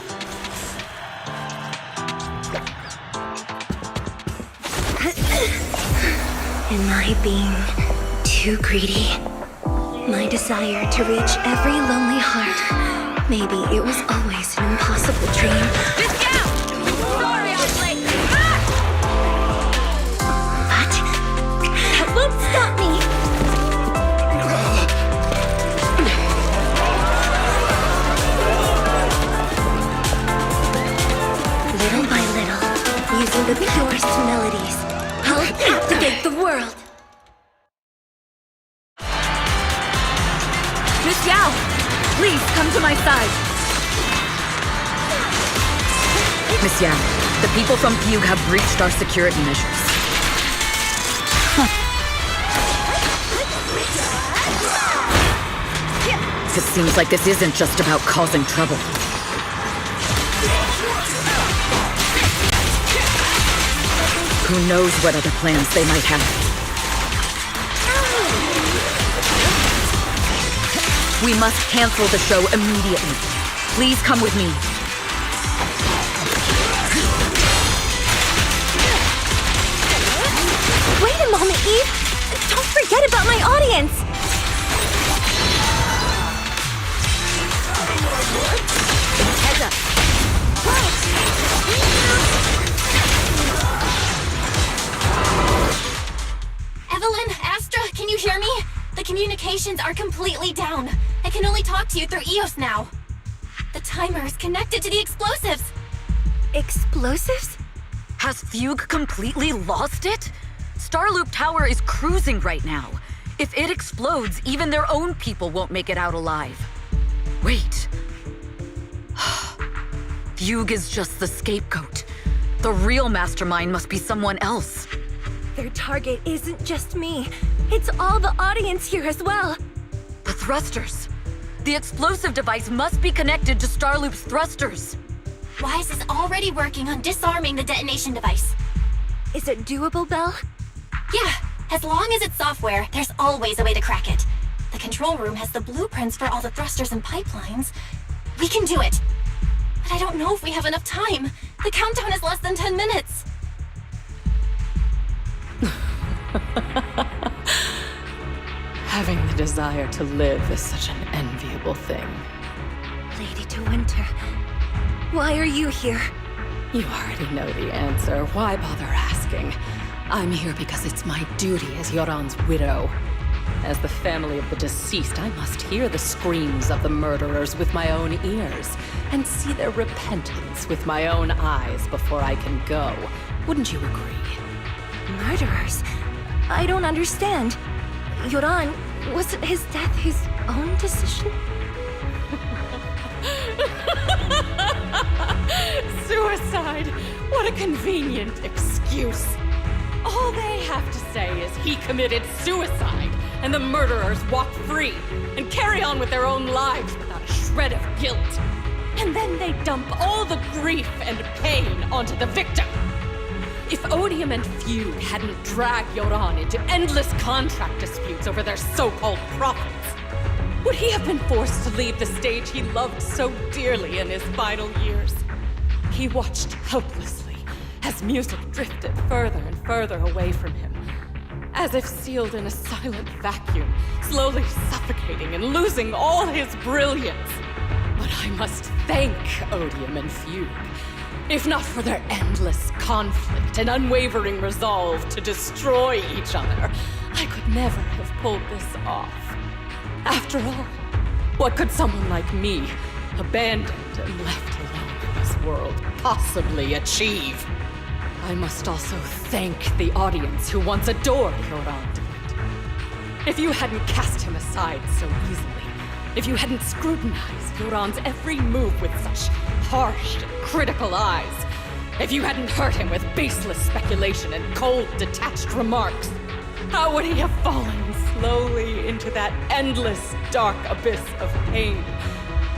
Am I being too greedy? My desire to reach every lonely heart. Maybe it was always an impossible dream. Just get out! Sorry, I was late. But that won't stop me! Little by little, using the purest melodies, I'll captivate the world. Miss Yao, please come to my side. Miss Yao, the people from Fugue have breached our security measures. It seems like this isn't just about causing trouble. Who knows what other plans they might have. We must cancel the show immediately. Please come with me. Wait a moment, Eve! Don't forget about my audience! Heads up. Evelyn, Astra, can you hear me? The communications are completely down. I can only talk to you through EOS now. The timer is connected to the explosives. Explosives? Has Fugue completely lost it? Starloop Tower is cruising right now. If it explodes, even their own people won't make it out alive. Wait. Fugue is just the scapegoat. The real mastermind must be someone else. Their target isn't just me. It's all the audience here as well. The thrusters. The explosive device must be connected to Starloop's thrusters. Wise is already working on disarming the detonation device. Is it doable, Belle? Yeah, as long as it's software, there's always a way to crack it. The control room has the blueprints for all the thrusters and pipelines. We can do it. But I don't know if we have enough time. The countdown is less than 10 minutes. Having the desire to live is such an enviable thing. Lady De Winter, why are you here? You already know the answer. Why bother asking? I'm here because it's my duty as Yoran's widow. As the family of the deceased, I must hear the screams of the murderers with my own ears, and see their repentance with my own eyes before I can go. Wouldn't you agree? Murderers? I don't understand. Yoran, wasn't his death his own decision? Suicide! What a convenient excuse. All they have to say is he committed suicide, and the murderers walk free and carry on with their own lives without a shred of guilt. And then they dump all the grief and pain onto the victim. If Odium and Fugue hadn't dragged Yoran into endless contract disputes over their so-called profits, would he have been forced to leave the stage he loved so dearly in his final years? He watched helplessly as music drifted further and further away from him, as if sealed in a silent vacuum, slowly suffocating and losing all his brilliance. But I must thank Odium and Fugue. If not for their endless conflict and unwavering resolve to destroy each other, I could never have pulled this off. After all, what could someone like me, abandoned and left alone in this world, possibly achieve? I must also thank the audience who once adored Yoran. If you hadn't cast him aside so easily, if you hadn't scrutinized Yoran's every move with such harsh and critical eyes, if you hadn't hurt him with baseless speculation and cold, detached remarks, how would he have fallen slowly into that endless, dark abyss of pain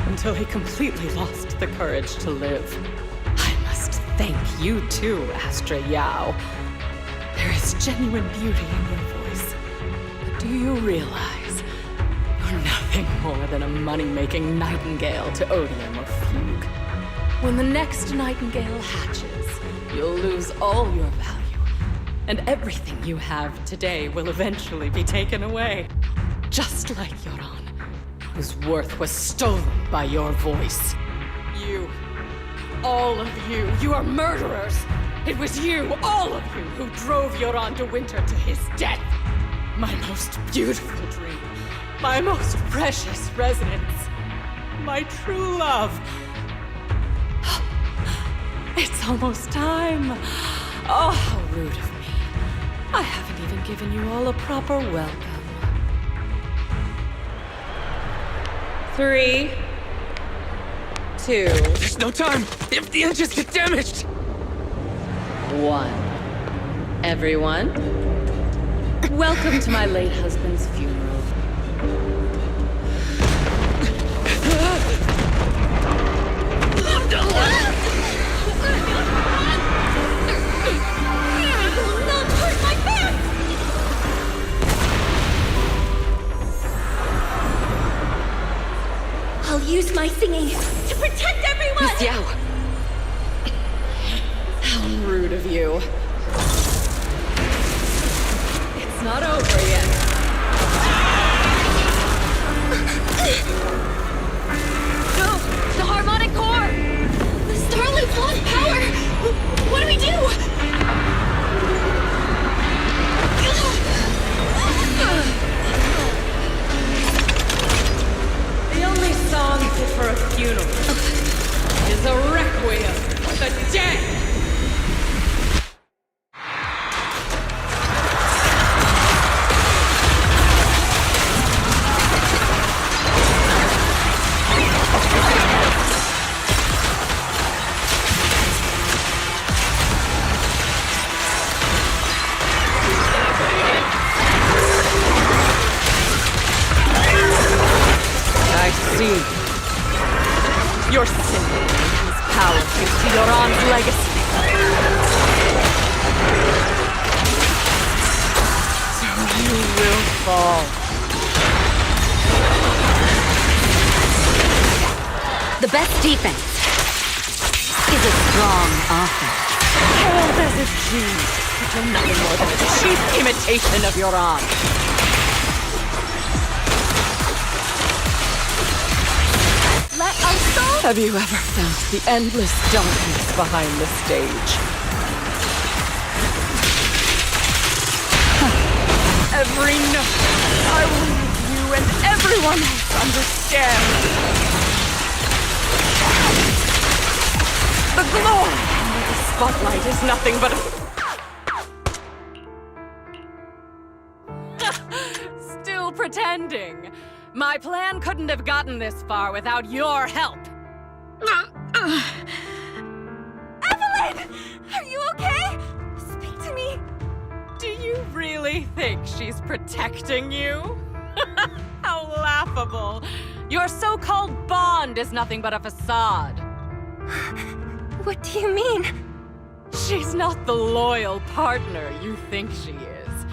until he completely lost the courage to live? I must thank you too, Astra Yao. There is genuine beauty in your voice. But do you realize you're nothing more than a money-making nightingale to odium or fugue? When the next nightingale hatches, you'll lose all your value. And everything you have today will eventually be taken away. Just like Yoran, whose worth was stolen by your voice. You, all of you, you are murderers! It was you, all of you, who drove Yoran de Winter to his death! My most beautiful dream, my most precious resonance, my true love. It's almost time. Oh, how rude of me. I haven't even given you all a proper welcome. 3, 2... There's no time! If the engines get damaged! 1. Everyone, welcome to my late husband's funeral. I'll use my singing to protect everyone! Miss Yao! How rude of you. It's not over yet. No! The harmonic core! The Starlight's lost power! What do we do? The only song fit for a funeral is a requiem for the dead! Your symbol whose power gives to Yoran's legacy. So you will fall. The best defense is a strong offense. Hailed as a genius, but you're nothing more than a cheap imitation of Yoran. Let us go! Have you ever felt the endless darkness behind the stage? Every note I will make you and everyone else understand. The glory under the spotlight is nothing but a... Still pretending. My plan couldn't have gotten this far without your help. Evelyn! Are you okay? Speak to me. Do you really think she's protecting you? How laughable. Your so-called bond is nothing but a facade. What do you mean? She's not the loyal partner you think she is.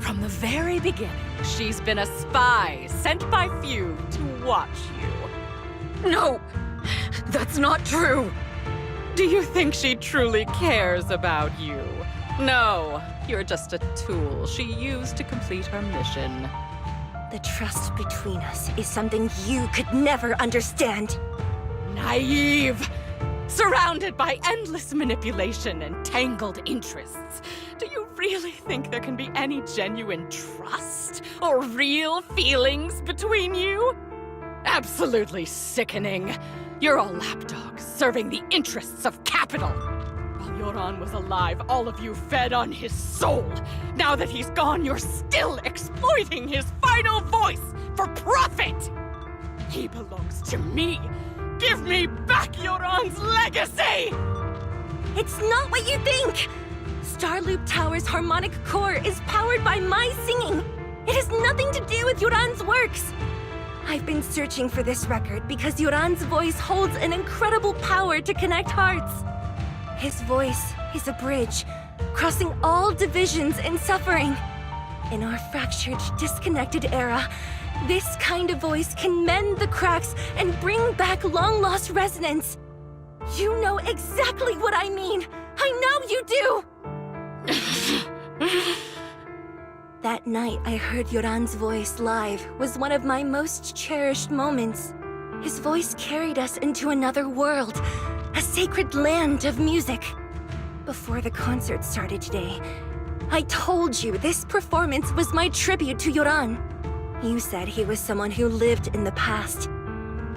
From the very beginning, she's been a spy sent by few to watch you. No! That's not true! Do you think she truly cares about you? No, you're just a tool she used to complete her mission. The trust between us is something you could never understand. Naive! surrounded by endless manipulation and tangled interests. Do you really think there can be any genuine trust or real feelings between you? Absolutely sickening. You're all lapdogs serving the interests of capital. While Yoran was alive, all of you fed on his soul. Now that he's gone, you're still exploiting his final voice for profit. He belongs to me. Give me back Yoran's legacy! It's not what you think! Starloop Tower's harmonic core is powered by my singing. It has nothing to do with Yoran's works. I've been searching for this record because Yoran's voice holds an incredible power to connect hearts. His voice is a bridge, crossing all divisions and suffering. In our fractured, disconnected era, this kind of voice can mend the cracks and bring back long-lost resonance. You know exactly what I mean. I know you do! That night I heard Yoran's voice live was one of my most cherished moments. His voice carried us into another world, a sacred land of music. Before the concert started today, I told you this performance was my tribute to Yoran. You said he was someone who lived in the past.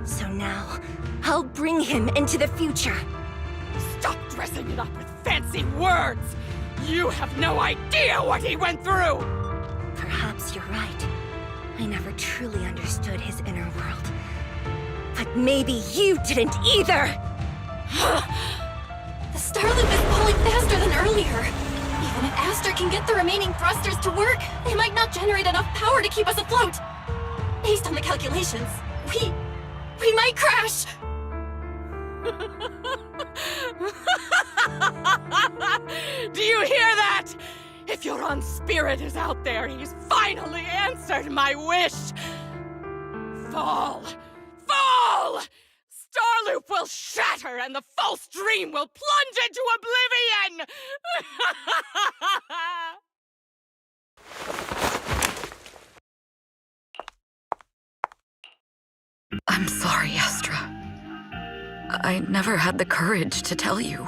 So now, I'll bring him into the future. Stop dressing it up with fancy words! You have no idea what he went through! Perhaps you're right. I never truly understood his inner world. But maybe you didn't either! The Starloop is pulling faster than earlier. Even if Astra can get the remaining thrusters to work, they might not generate enough power to keep us afloat. Based on the calculations, we might crash. Do you hear that? If Yoran's spirit is out there, he's finally answered my wish. Fall! Fall! Starloop will shatter and the false dream will plunge into oblivion! I'm sorry, Astra. I never had the courage to tell you.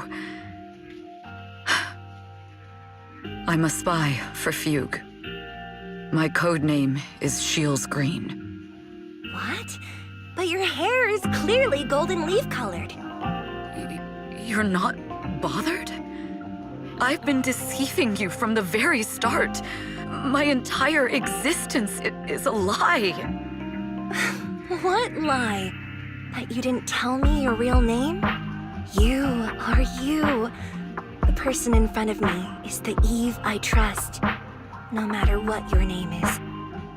I'm a spy for Fugue. My code name is Shields Green. What? But your hair is clearly golden leaf colored. You're not bothered? I've been deceiving you from the very start. My entire existence is a lie. What lie? That you didn't tell me your real name? You are you. The person in front of me is the Eve I trust. No matter what your name is,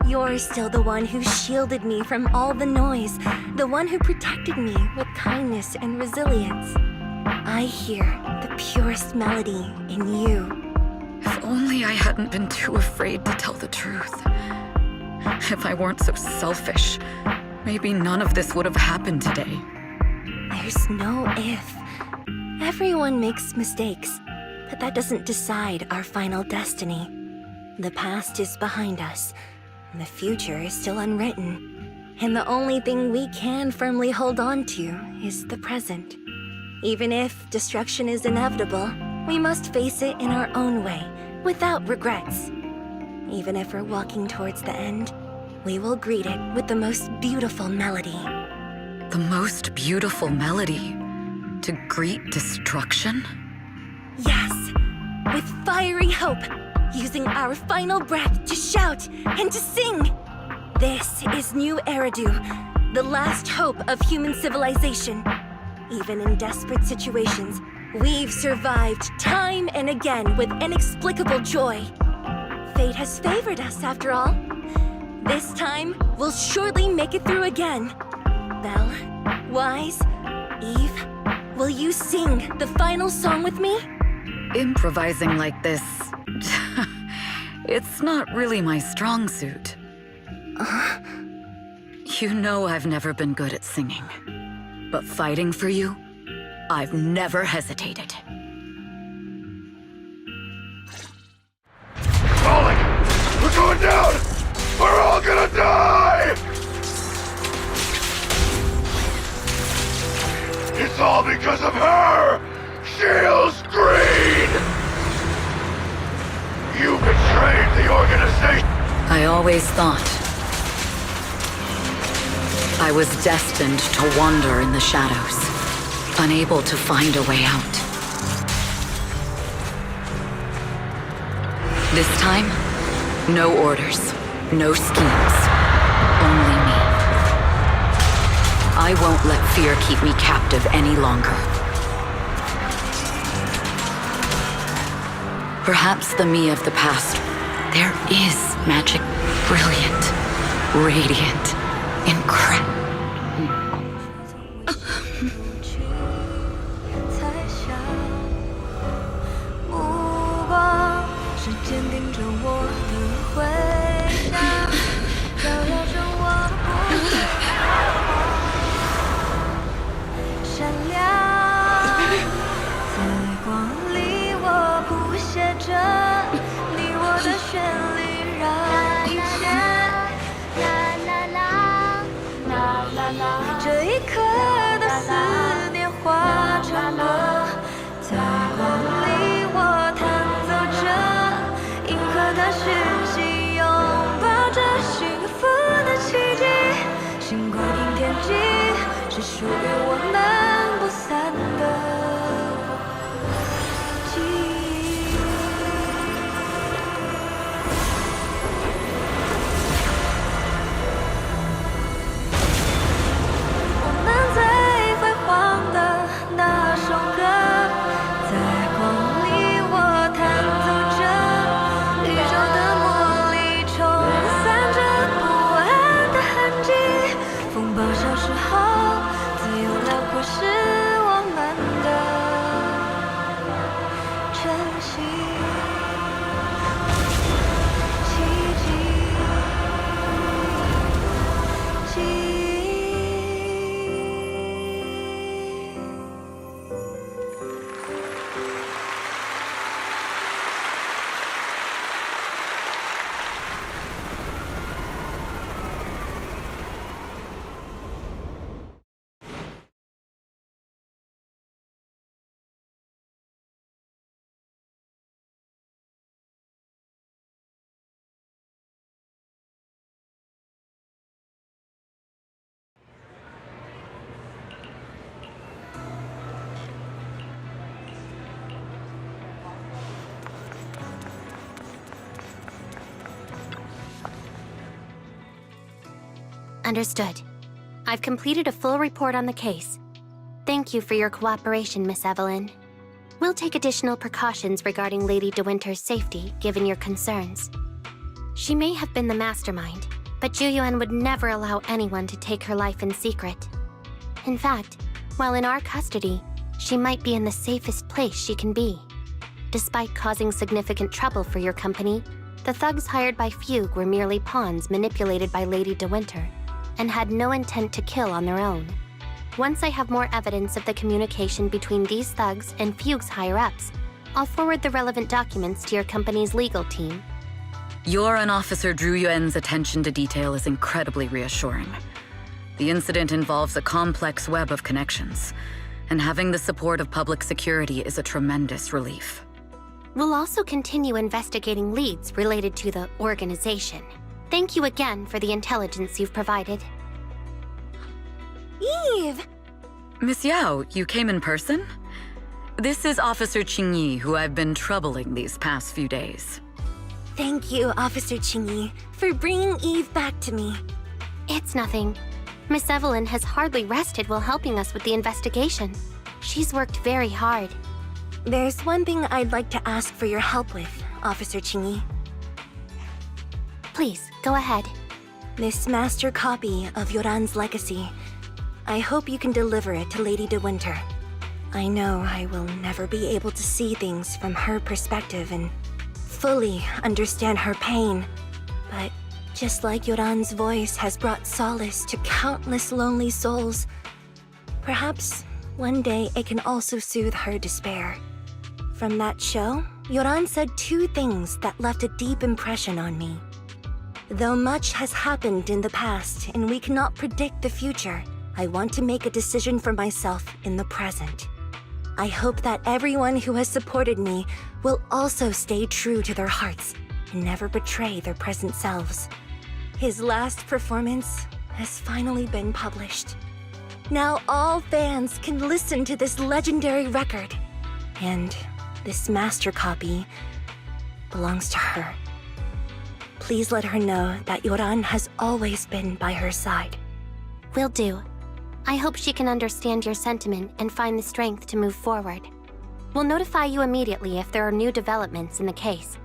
you're still the one who shielded me from all the noise, the one who protected me with kindness and resilience. I hear the purest melody in you. If only I hadn't been too afraid to tell the truth. If I weren't so selfish, maybe none of this would have happened today. There's no if. Everyone makes mistakes, but that doesn't decide our final destiny. The past is behind us. The future is still unwritten, and the only thing we can firmly hold on to is the present. Even if destruction is inevitable, we must face it in our own way, without regrets. Even if we're walking towards the end, we will greet it with the most beautiful melody. The most beautiful melody? To greet destruction? Yes, with fiery hope. Using our final breath to shout and to sing. This is New Eridu, the last hope of human civilization. Even in desperate situations, we've survived time and again with inexplicable joy. Fate has favored us after all. This time, we'll surely make it through again. Belle, Wise, Eve, will you sing the final song with me? Improvising like this... it's not really my strong suit. You know I've never been good at singing. But fighting for you, I've never hesitated. Falling! We're going down! We're all gonna die! It's all because of her! Shield's greed! You betrayed the organization! I always thought I was destined to wander in the shadows, unable to find a way out. This time, no orders, no schemes, only me. I won't let fear keep me captive any longer. Perhaps the me of the past, there is magic, brilliant, radiant, incredible. 坚定着我的回答，照耀着我不会闪亮。在光里，我谱写着你我的旋律，让一切啦啦啦啦啦啦，这一刻的思念化成歌。在光里，我弹奏着。 的讯息，拥抱着幸福的奇迹，星光映天际，是属于我们不散的记忆。我们最辉煌的那首歌，在光里我弹奏着。 宇宙的魔力冲散着不安的痕迹，风暴消失后，自由辽阔是我们的珍惜。奇迹，记忆。 Understood. I've completed a full report on the case. Thank you for your cooperation, Miss Evelyn. We'll take additional precautions regarding Lady De Winter's safety, given your concerns. She may have been the mastermind, but Juyuan would never allow anyone to take her life in secret. In fact, while in our custody, she might be in the safest place she can be. Despite causing significant trouble for your company, the thugs hired by Fugue were merely pawns manipulated by Lady De Winter, and had no intent to kill on their own. Once I have more evidence of the communication between these thugs and Fugue's higher-ups, I'll forward the relevant documents to your company's legal team. Your and Officer Zhu Yuan's attention to detail is incredibly reassuring. The incident involves a complex web of connections, and having the support of public security is a tremendous relief. We'll also continue investigating leads related to the organization. Thank you again for the intelligence you've provided. Eve! Miss Yao, you came in person? This is Officer Qingyi, who I've been troubling these past few days. Thank you, Officer Qingyi, for bringing Eve back to me. It's nothing. Miss Evelyn has hardly rested while helping us with the investigation. She's worked very hard. There's one thing I'd like to ask for your help with, Officer Qingyi. Please, go ahead. This master copy of Yoran's legacy. I hope you can deliver it to Lady De Winter. I know I will never be able to see things from her perspective and fully understand her pain. But just like Yoran's voice has brought solace to countless lonely souls, perhaps one day it can also soothe her despair. From that show, Yoran said two things that left a deep impression on me. Though much has happened in the past and we cannot predict the future, I want to make a decision for myself in the present. I hope that everyone who has supported me will also stay true to their hearts and never betray their present selves. His last performance has finally been published. Now all fans can listen to this legendary record. And this master copy belongs to her. Please let her know that Yoran has always been by her side. Will do. I hope she can understand your sentiment and find the strength to move forward. We'll notify you immediately if there are new developments in the case.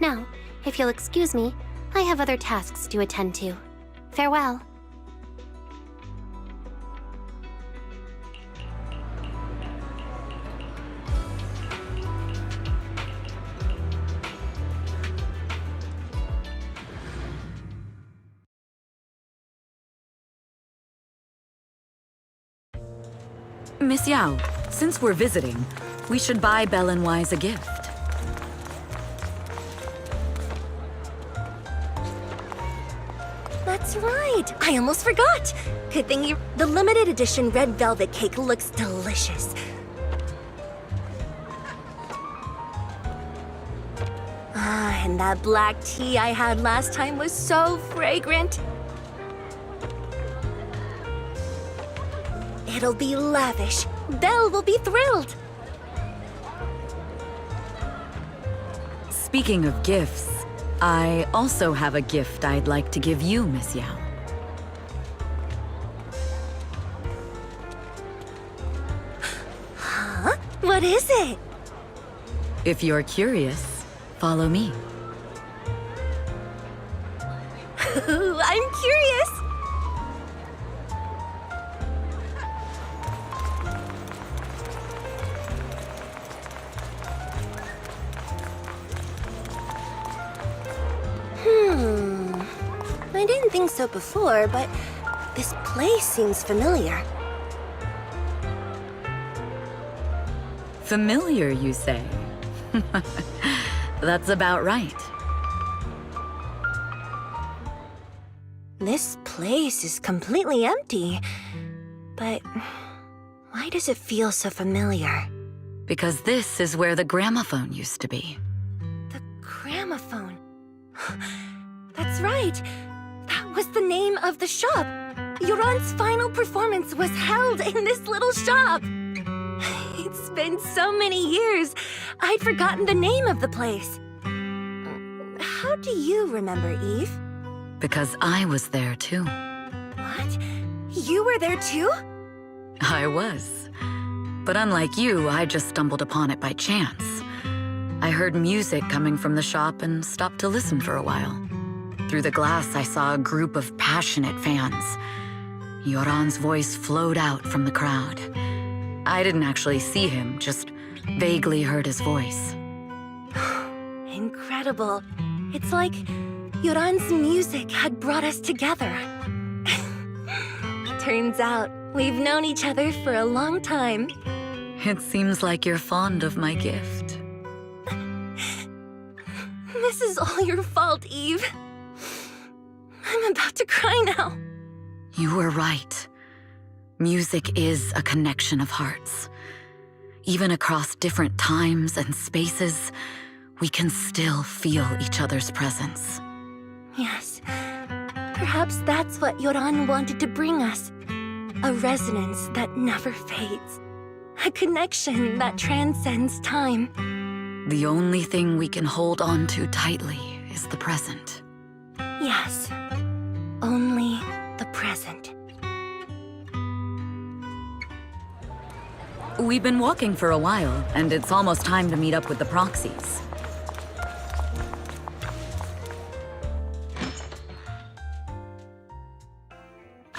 Now, if you'll excuse me, I have other tasks to attend to. Farewell. Miss Yao, since we're visiting, we should buy Belle and Wise a gift. That's right! I almost forgot! Good thing the limited edition red velvet cake looks delicious. Ah, and that black tea I had last time was so fragrant. It'll be lavish. Belle will be thrilled. Speaking of gifts, I also have a gift I'd like to give you, Miss Yao. Huh? What is it? If you're curious, follow me. I'm curious. I didn't think so before, but this place seems familiar. Familiar, you say? That's about right. This place is completely empty. But why does it feel so familiar? Because this is where the gramophone used to be. The gramophone. That's right. That was the name of the shop. Yoran's final performance was held in this little shop. It's been so many years, I'd forgotten the name of the place. How do you remember, Eve? Because I was there too. What? You were there too? I was. But unlike you, I just stumbled upon it by chance. I heard music coming from the shop and stopped to listen for a while. Through the glass, I saw a group of passionate fans. Yoran's voice flowed out from the crowd. I didn't actually see him, just vaguely heard his voice. Incredible. It's like Yoran's music had brought us together. Turns out, we've known each other for a long time. It seems like you're fond of my gift. This is all your fault, Eve. I'm about to cry now. You were right. Music is a connection of hearts. Even across different times and spaces, we can still feel each other's presence. Yes. Perhaps that's what Yoran wanted to bring us. A resonance that never fades. A connection that transcends time. The only thing we can hold on to tightly is the present. Yes. Only the present. We've been walking for a while, and it's almost time to meet up with the proxies.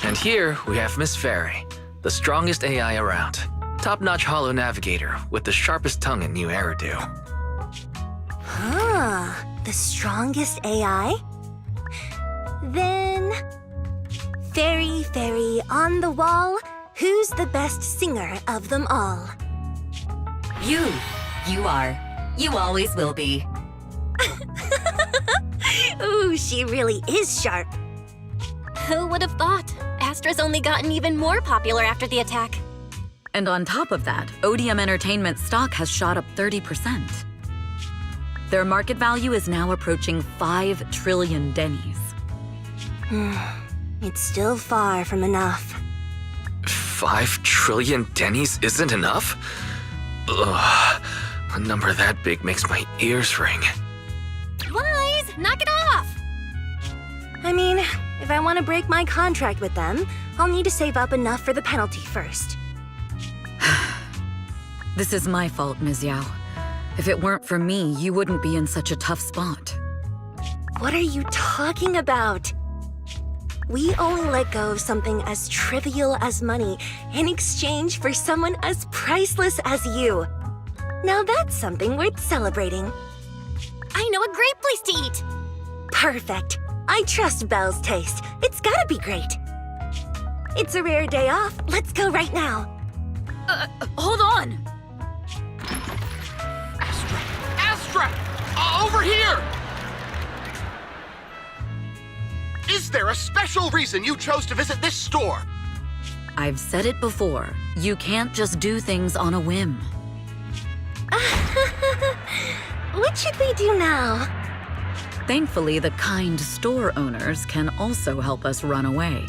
And here we have Miss Fairy, the strongest AI around. Top-notch holo navigator with the sharpest tongue in new Eridu. Ah, the strongest AI? Then... Fairy, on the wall, who's the best singer of them all? You are. You always will be. Ooh, she really is sharp. Who would have thought? Astra's only gotten even more popular after the attack. And on top of that, ODM Entertainment stock has shot up 30%. Their market value is now approaching 5 trillion dennies. It's still far from enough. 5 trillion dennies isn't enough? Ugh, a number that big makes my ears ring. Wise, knock it off! I mean, if I want to break my contract with them, I'll need to save up enough for the penalty first. This is my fault, Ms. Yao. If it weren't for me, you wouldn't be in such a tough spot. What are you talking about? We only let go of something as trivial as money in exchange for someone as priceless as you. Now that's something worth celebrating. I know a great place to eat! Perfect. I trust Belle's taste. It's gotta be great. It's a rare day off. Let's go right now. Hold on! Astra! Over here! Is there a special reason you chose to visit this store? I've said it before. You can't just do things on a whim. What should we do now? Thankfully, the kind store owners can also help us run away.